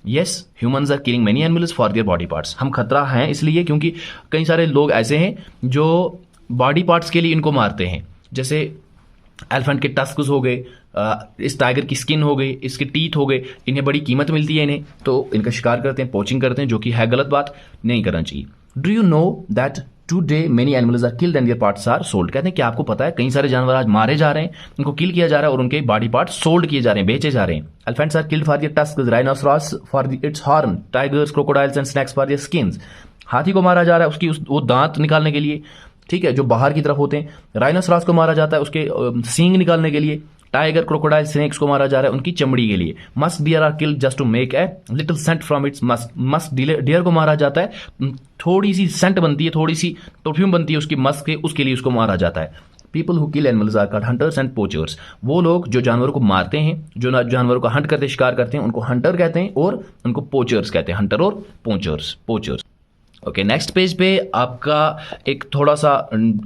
Yes, humans are killing many animals for their body parts. हम खतरा हैं इसलिए क्योंकि कई सारे लोग ऐसे हैं जो बॉडी पार्ट्स के लिए इनको मारते हैं, जैसे एलिफेंट के टस्क्स हो गए, इस टाइगर की स्किन हो गई, इसके टीथ हो गए, इन्हें बड़ी कीमत मिलती है इन्हें, तो इनका शिकार करते हैं, पोचिंग करते हैं, जो कि है गलत बात, नहीं करना चाहिए। Do you know that today many animals are killed and their parts are sold. कहते हैं कि आपको पता है कई सारे जानवर आज मारे जा रहे हैं, उनको किल किया जा रहा है और उनके बॉडी पार्ट्स सोल्ड किए जा रहे हैं, बेचे जा रहे हैं। Elephants are killed for their tusks, rhinoceros for its horn, tigers, crocodiles and snakes for their skins. हाथी को मारा जा रहा है उसकी वो दांत निकालने के लिए, ठीक है, जो बाहर की तरफ होते हैं। राइनोसोरस को मारा जाता है उसके सींग निकालने के लिए। टाइगर, क्रोकोडाइल, स्नेक्स को मारा जा रहा है उनकी चमड़ी के लिए। Musk deer are killed just to make a little scent from its musk. Musk deer को मारा जाता है, थोड़ी सी सेंट बनती है, थोड़ी सी परफ्यूम बनती है उसकी मस्क के, उसके लिए उसको मारा जाता है। People who kill animals are called hunters and poachers. वो लोग जो जानवरों को मारते हैं, जो जानवरों का हंट करते शिकार करते हैं, उनको हंटर कहते हैं और उनको पोचर्स कहते हैं, हंटर और पोचर्स। ओके, नेक्स्ट पेज पे आपका एक थोड़ा सा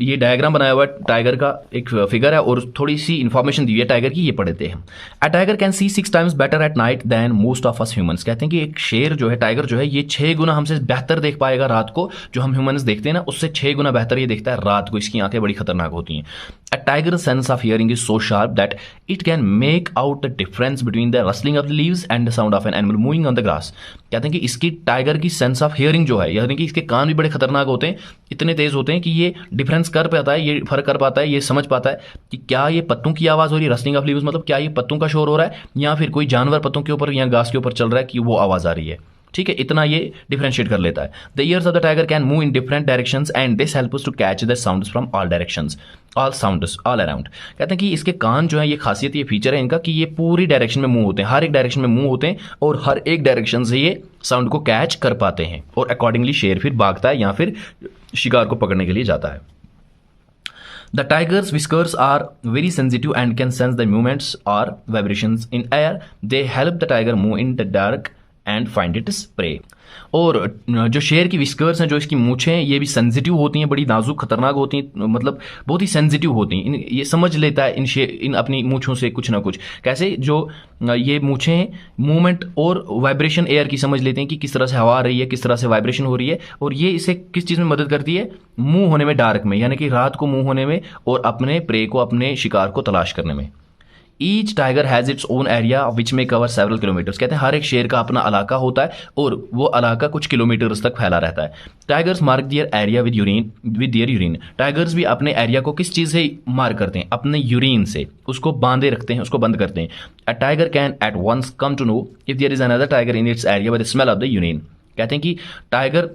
ये डायग्राम बनाया हुआ है, टाइगर का एक फिगर है और थोड़ी सी इंफॉर्मेशन दी हुई है टाइगर की, ये पढ़ते हैं। A tiger can see 6 times better at night than most of us humans. कहते हैं कि एक शेर जो है, टाइगर जो है, ये 6 गुना हमसे बेहतर देख पाएगा रात को, जो हम ह्यूमंस देखते हैं ना उससे 6 गुना बेहतर ये देखता है रात को, इसकी आंखें बड़ी खतरनाक होती हैं। A tiger sense of hearing is so sharp that it can make out the difference between the rustling of the leaves and the sound of an animal moving on the grass. कहते हैं कि इसकी tiger की sense of hearing जो है, यानी कि इसके कान भी बड़े खतरनाक होते हैं, इतने तेज होते हैं कि ये डिफरेंस कर पाता है, ये फर्क कर पाता है, ये समझ पाता है कि क्या ये पत्तों की आवाज हो रही है, रसलिंग ऑफ लीव्स मतलब क्या ये पत्तों का शोर हो रहा है या फिर कोई जानवर पत्तों के ऊपर या घास के ऊपर चल रहा है कि वो आवाज आ रही है, ठीक है, इतना ये डिफरेंशिएट कर लेता है। The ears of the tiger can move in different directions and this help us to catch the sounds from all directions, all sounds all around. कहते हैं कि इसके कान जो है, ये खासियत, ये फीचर है इनका कि ये पूरी डायरेक्शन में मूव होते हैं, हर एक डायरेक्शन में मूव होते हैं और हर एक डायरेक्शन से ये साउंड को कैच कर पाते हैं और अकॉर्डिंगली शेर फिर भागता है या फिर शिकार को पकड़ने के लिए जाता है। The tiger's whiskers are very sensitive and can sense the movements or vibrations in air. They help the tiger move in the dark and find its prey. और जो शेर की विस्कर्स हैं, जो इसकी मूछें हैं, ये भी सेंसिटिव होती हैं, बड़ी नाजुक खतरनाक होती हैं, मतलब बहुत ही सेंसिटिव होती हैं। ये समझ लेता है इन अपनी मूछों से कुछ ना कुछ, कैसे जो ये मूछें हैं मूवमेंट और वाइब्रेशन एयर की समझ लेते हैं कि किस तरह से हवा आ रही है, किस तरह से वाइब्रेशन हो रही है, और ये इसे किस चीज़ में मदद करती है, मूव होने में डार्क में, यानी कि रात को मूव होने में और अपने प्रे को, अपने शिकार को तलाश करने में। Each tiger has its own area which में कवर सेवरल किलोमीटर्स। कहते हैं हर एक शेर का अपना इलाका होता है और वो इलाका कुछ किलोमीटर्स तक फैला रहता है। Tigers mark their area with their urine. टाइगर्स भी अपने एरिया को किस चीज़ से मार्क करते हैं, अपने यूरिन से, उसको बांधे रखते हैं, उसको बंद करते हैं। A tiger can at once come to know if there is another tiger in its area by the smell of the urine. कहते हैं कि टाइगर,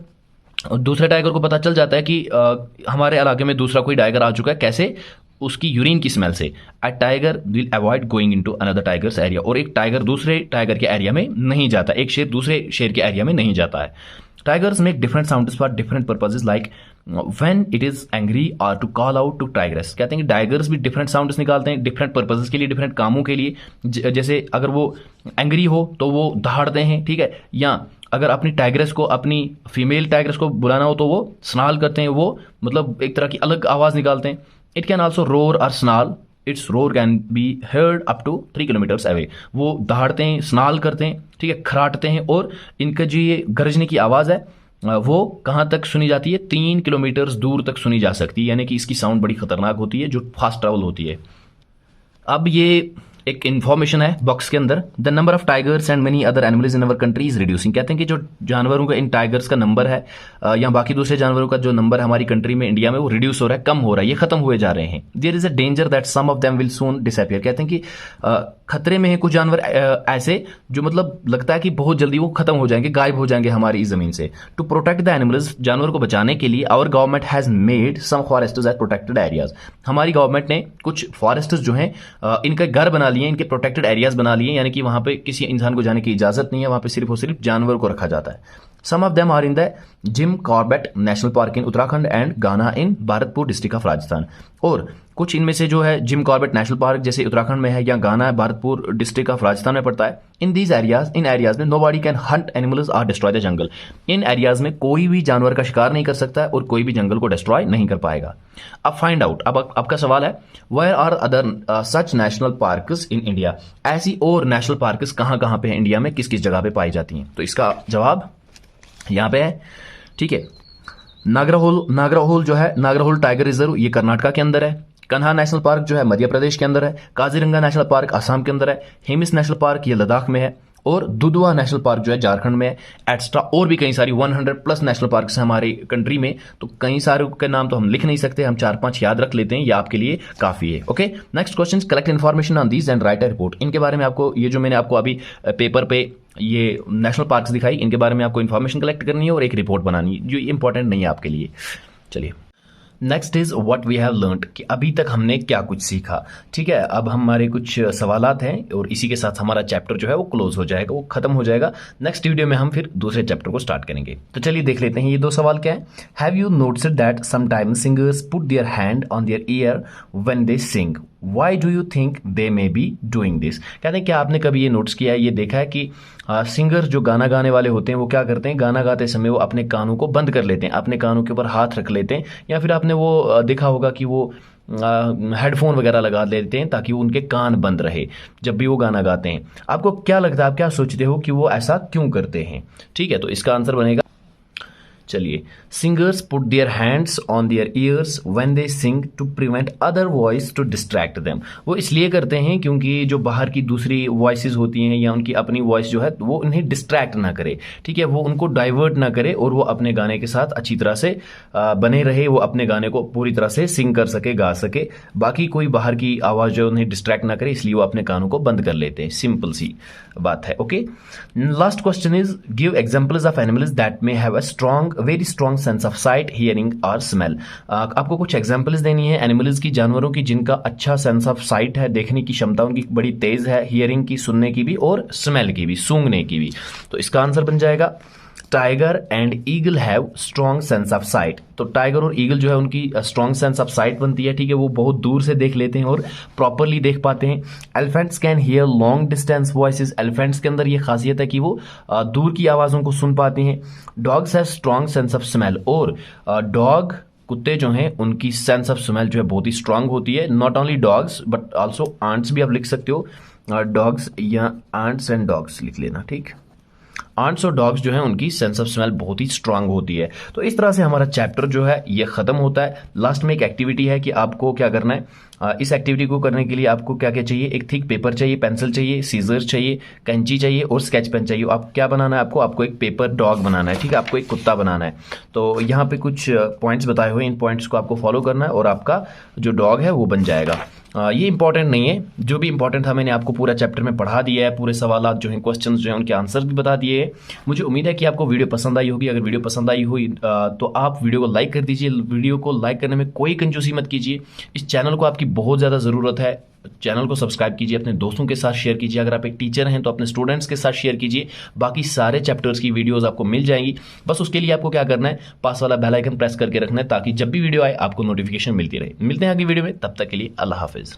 दूसरे टाइगर को पता चल जाता है कि हमारे इलाके में दूसरा कोई टाइगर आ चुका है, कैसे, उसकी यूरिन की स्मेल से। A tiger will avoid going into another tigers area. और एक टाइगर दूसरे टाइगर के एरिया में नहीं जाता, एक शेर दूसरे शेर के एरिया में नहीं जाता है। Tigers make different sounds for different purposes like when it is angry और to call out to tigers. कहते हैं कि टाइगर्स भी डिफरेंट साउंड्स निकालते हैं डिफरेंट पर्पसेस के लिए, डिफरेंट कामों के लिए। जैसे अगर वो एंग्री हो तो वो दहाड़ते हैं, ठीक है, या अगर अपनी टाइग्रेस को, अपनी फीमेल टाइग्रेस को बुलाना हो तो वो स्नाल करते हैं, वो मतलब एक तरह की अलग आवाज़ निकालते हैं। इट कैन ऑल्सो रोर और snarl. Its roar can be heard up to 3 kilometres away. वो दहाड़ते हैं, स्नाल करते हैं, ठीक है, खराटते हैं, और इनका जो ये गरजने की आवाज़ है वो कहाँ तक सुनी जाती है, 3 किलोमीटर्स दूर तक सुनी जा सकती है, यानी कि इसकी साउंड बड़ी खतरनाक होती है जो फास्ट ट्रैवल होती है। अब ये एक इन्फॉर्मेशन है बॉक्स के अंदर, the number of tigers and many other animals in our country is reducing. कहते हैं कि जो जानवरों का, इन टाइगर्स का नंबर है या बाकी दूसरे जानवरों का जो नंबर है हमारी कंट्री में, इंडिया में, वो रिड्यूस हो रहा है, कम हो रहा है, ये खत्म हुए जा रहे हैं। There is a danger that some of them will soon disappear. कहते हैं कि खतरे में है कुछ जानवर ऐसे जो मतलब लगता है कि बहुत जल्दी वो खत्म हो जाएंगे, गायब हो जाएंगे हमारी इस जमीन से। टू प्रोटेक्ट द एनिमल्स, जानवरों को बचाने के लिए, our government has made some foresters as protected areas. हमारी गवर्नमेंट ने कुछ फॉरेस्टर्स जो हैं इनके घर बना लिए, इनके प्रोटेक्टेड एरियाज बना लिए, यानी कि वहां पे किसी इंसान को जाने की इजाजत नहीं है, वहां पे सिर्फ और सिर्फ जानवर को रखा जाता है। Some of them are in the Jim Corbett national park in Uttarakhand and Ghana in Bharatpur district of Rajasthan. और कुछ इनमें से जो है जिम कॉर्बेट नेशनल पार्क जैसे उत्तराखंड में है, या गाना है भारतपुर डिस्ट्रिक्ट ऑफ राजस्थान में पड़ता है। इन एरियाज में nobody can hunt animals और डिस्ट्रॉय द जंगल। इन एरियाज में कोई भी जानवर का शिकार नहीं कर सकता है और कोई भी जंगल को डिस्ट्रॉय नहीं कर पाएगा। अब फाइंड आउट, अब आपका सवाल है where are other such national parks in India, ऐसी और नेशनल पार्क्स कहां कहां पे है इंडिया में, किस किस जगह पे पाई जाती हैं। तो इसका जवाब यहां पे है, ठीक है। नागराहोल जो है, नागराहोल टाइगर रिजर्व ये कर्नाटका के अंदर है। कन्हा नेशनल पार्क जो है मध्य प्रदेश के अंदर है। काजीरंगा नेशनल पार्क असम के अंदर है। हेमिस नेशनल पार्क ये लद्दाख में है। और दुधवा नेशनल पार्क जो है झारखंड में है। एक्स्ट्रा और भी कई सारी 100+ नेशनल पार्क्स हैं हमारी कंट्री में, तो कई सारे के नाम तो हम लिख नहीं सकते, हम 4-5 याद रख लेते हैं, ये आपके लिए काफी है। Okay, next question, collect information on these and right a report. इनके बारे में आपको, ये जो मैंने आपको अभी पेपर पे ये नेशनल पार्क्स दिखाई, इनके बारे में आपको इन्फॉर्मेशन कलेक्ट करनी है और एक रिपोर्ट बनानी है, जो इंपॉर्टेंट नहीं है आपके लिए। चलिए, next is what we have learned, कि अभी तक हमने क्या कुछ सीखा। ठीक है, अब हमारे कुछ सवालात हैं और इसी के साथ हमारा चैप्टर जो है वो क्लोज हो जाएगा, वो खत्म हो जाएगा। नेक्स्ट वीडियो में हम फिर दूसरे चैप्टर को स्टार्ट करेंगे। तो चलिए देख लेते हैं ये 2 सवाल क्या है। Have you noticed that sometimes singers put their hand on their ear when they sing, why do you think they may be doing this. कहते हैं क्या आपने कभी ये नोटिस किया है, ये देखा है कि सिंगर जो गाना गाने वाले होते हैं वो क्या करते हैं, गाना गाते समय वो अपने कानों को बंद कर लेते हैं, अपने कानों के ऊपर हाथ रख लेते हैं, या फिर आपने वो देखा होगा कि वो हेडफोन वगैरह लगा लेते हैं ताकि उनके कान बंद रहे जब भी वो गाना गाते हैं। आपको क्या लगता है, आप क्या सोचते हो कि वो ऐसा क्यों करते हैं। ठीक है, तो इसका आंसर बनेगा, चलिए, singers put their hands on their ears when they sing to prevent other voice to distract them. वो इसलिए करते हैं क्योंकि जो बाहर की दूसरी वॉइसेस होती हैं या उनकी अपनी वॉइस जो है वो उन्हें डिस्ट्रैक्ट ना करे। ठीक है, वो उनको डाइवर्ट ना करे और वो अपने गाने के साथ अच्छी तरह से बने रहे, वो अपने गाने को पूरी तरह से सिंग कर सके, गा सके, बाकी कोई बाहर की आवाज़ जो उन्हें डिस्ट्रैक्ट ना करे, इसलिए वो अपने कानों को बंद कर लेते हैं। सिंपल सी बात है। Okay, last question is give examples of animals that may have a very strong sense of site, hearing और स्मेल। आपको कुछ एग्जांपल्स देनी है एनिमल्स की, जानवरों की जिनका अच्छा सेंस ऑफ साइट है, देखने की क्षमता उनकी बड़ी तेज है, हियरिंग की सुनने की भी, और स्मेल की भी सूंघने की भी। तो इसका आंसर बन जाएगा tiger and eagle have strong sense of site. तो टाइगर और ईगल जो है उनकी स्ट्रॉन्ग सेंस ऑफ साइट बनती है। ठीक है, वो बहुत दूर से देख लेते हैं और प्रॉपरली देख पाते हैं। Elephants can hear long distance voices. Elephants के अंदर ये खासियत है कि वो दूर की आवाज़ों को सुन पाते हैं। Dogs have strong sense of smell. और डॉग, कुत्ते जो हैं उनकी सेंस ऑफ स्मेल जो है बहुत ही स्ट्रांग होती है। Not only dogs but also ants भी आप लिख सकते हो, डॉग्स या आंट्स एंड डॉग्स लिख लेना। ठीक, आंट्स और डॉग्स जो है उनकी सेंस ऑफ स्मेल बहुत ही स्ट्रांग होती है। तो इस तरह से हमारा चैप्टर जो है ये खत्म होता है। लास्ट में एक एक्टिविटी है कि आपको क्या करना है, इस एक्टिविटी को करने के लिए आपको क्या क्या चाहिए, एक थिक पेपर चाहिए, पेंसिल चाहिए, सीजर चाहिए, कैंची चाहिए और स्केच पेन चाहिए। आप क्या बनाना है, आपको एक पेपर डॉग बनाना है। ठीक है, आपको एक कुत्ता बनाना है। तो यहाँ पे कुछ पॉइंट्स बताए हुए, इन पॉइंट्स को आपको फॉलो करना है और आपका जो डॉग है वो बन जाएगा। ये इंपॉर्टेंट नहीं है, जो भी इंपॉर्टेंट था मैंने आपको पूरा चैप्टर में पढ़ा दिया है, पूरे सवाल जो हैं, क्वेश्चंस जो हैं, उनके आंसर भी बता दिए हैं। मुझे उम्मीद है कि आपको वीडियो पसंद आई होगी। अगर वीडियो पसंद आई हुई तो आप वीडियो को लाइक कर दीजिए। वीडियो को लाइक करने में कोई कंजूसी मत कीजिए। इस चैनल को आपकी बहुत ज़्यादा ज़रूरत है। चैनल को सब्सक्राइब कीजिए, अपने दोस्तों के साथ शेयर कीजिए। अगर आप एक टीचर हैं तो अपने स्टूडेंट्स के साथ शेयर कीजिए। बाकी सारे चैप्टर्स की वीडियोस आपको मिल जाएंगी। बस उसके लिए आपको क्या करना है, पास वाला बेल आइकन प्रेस करके रखना है ताकि जब भी वीडियो आए आपको नोटिफिकेशन मिलती रहे। मिलते हैं अगली वीडियो में, तब तक के लिए अल्लाह हाफिज़।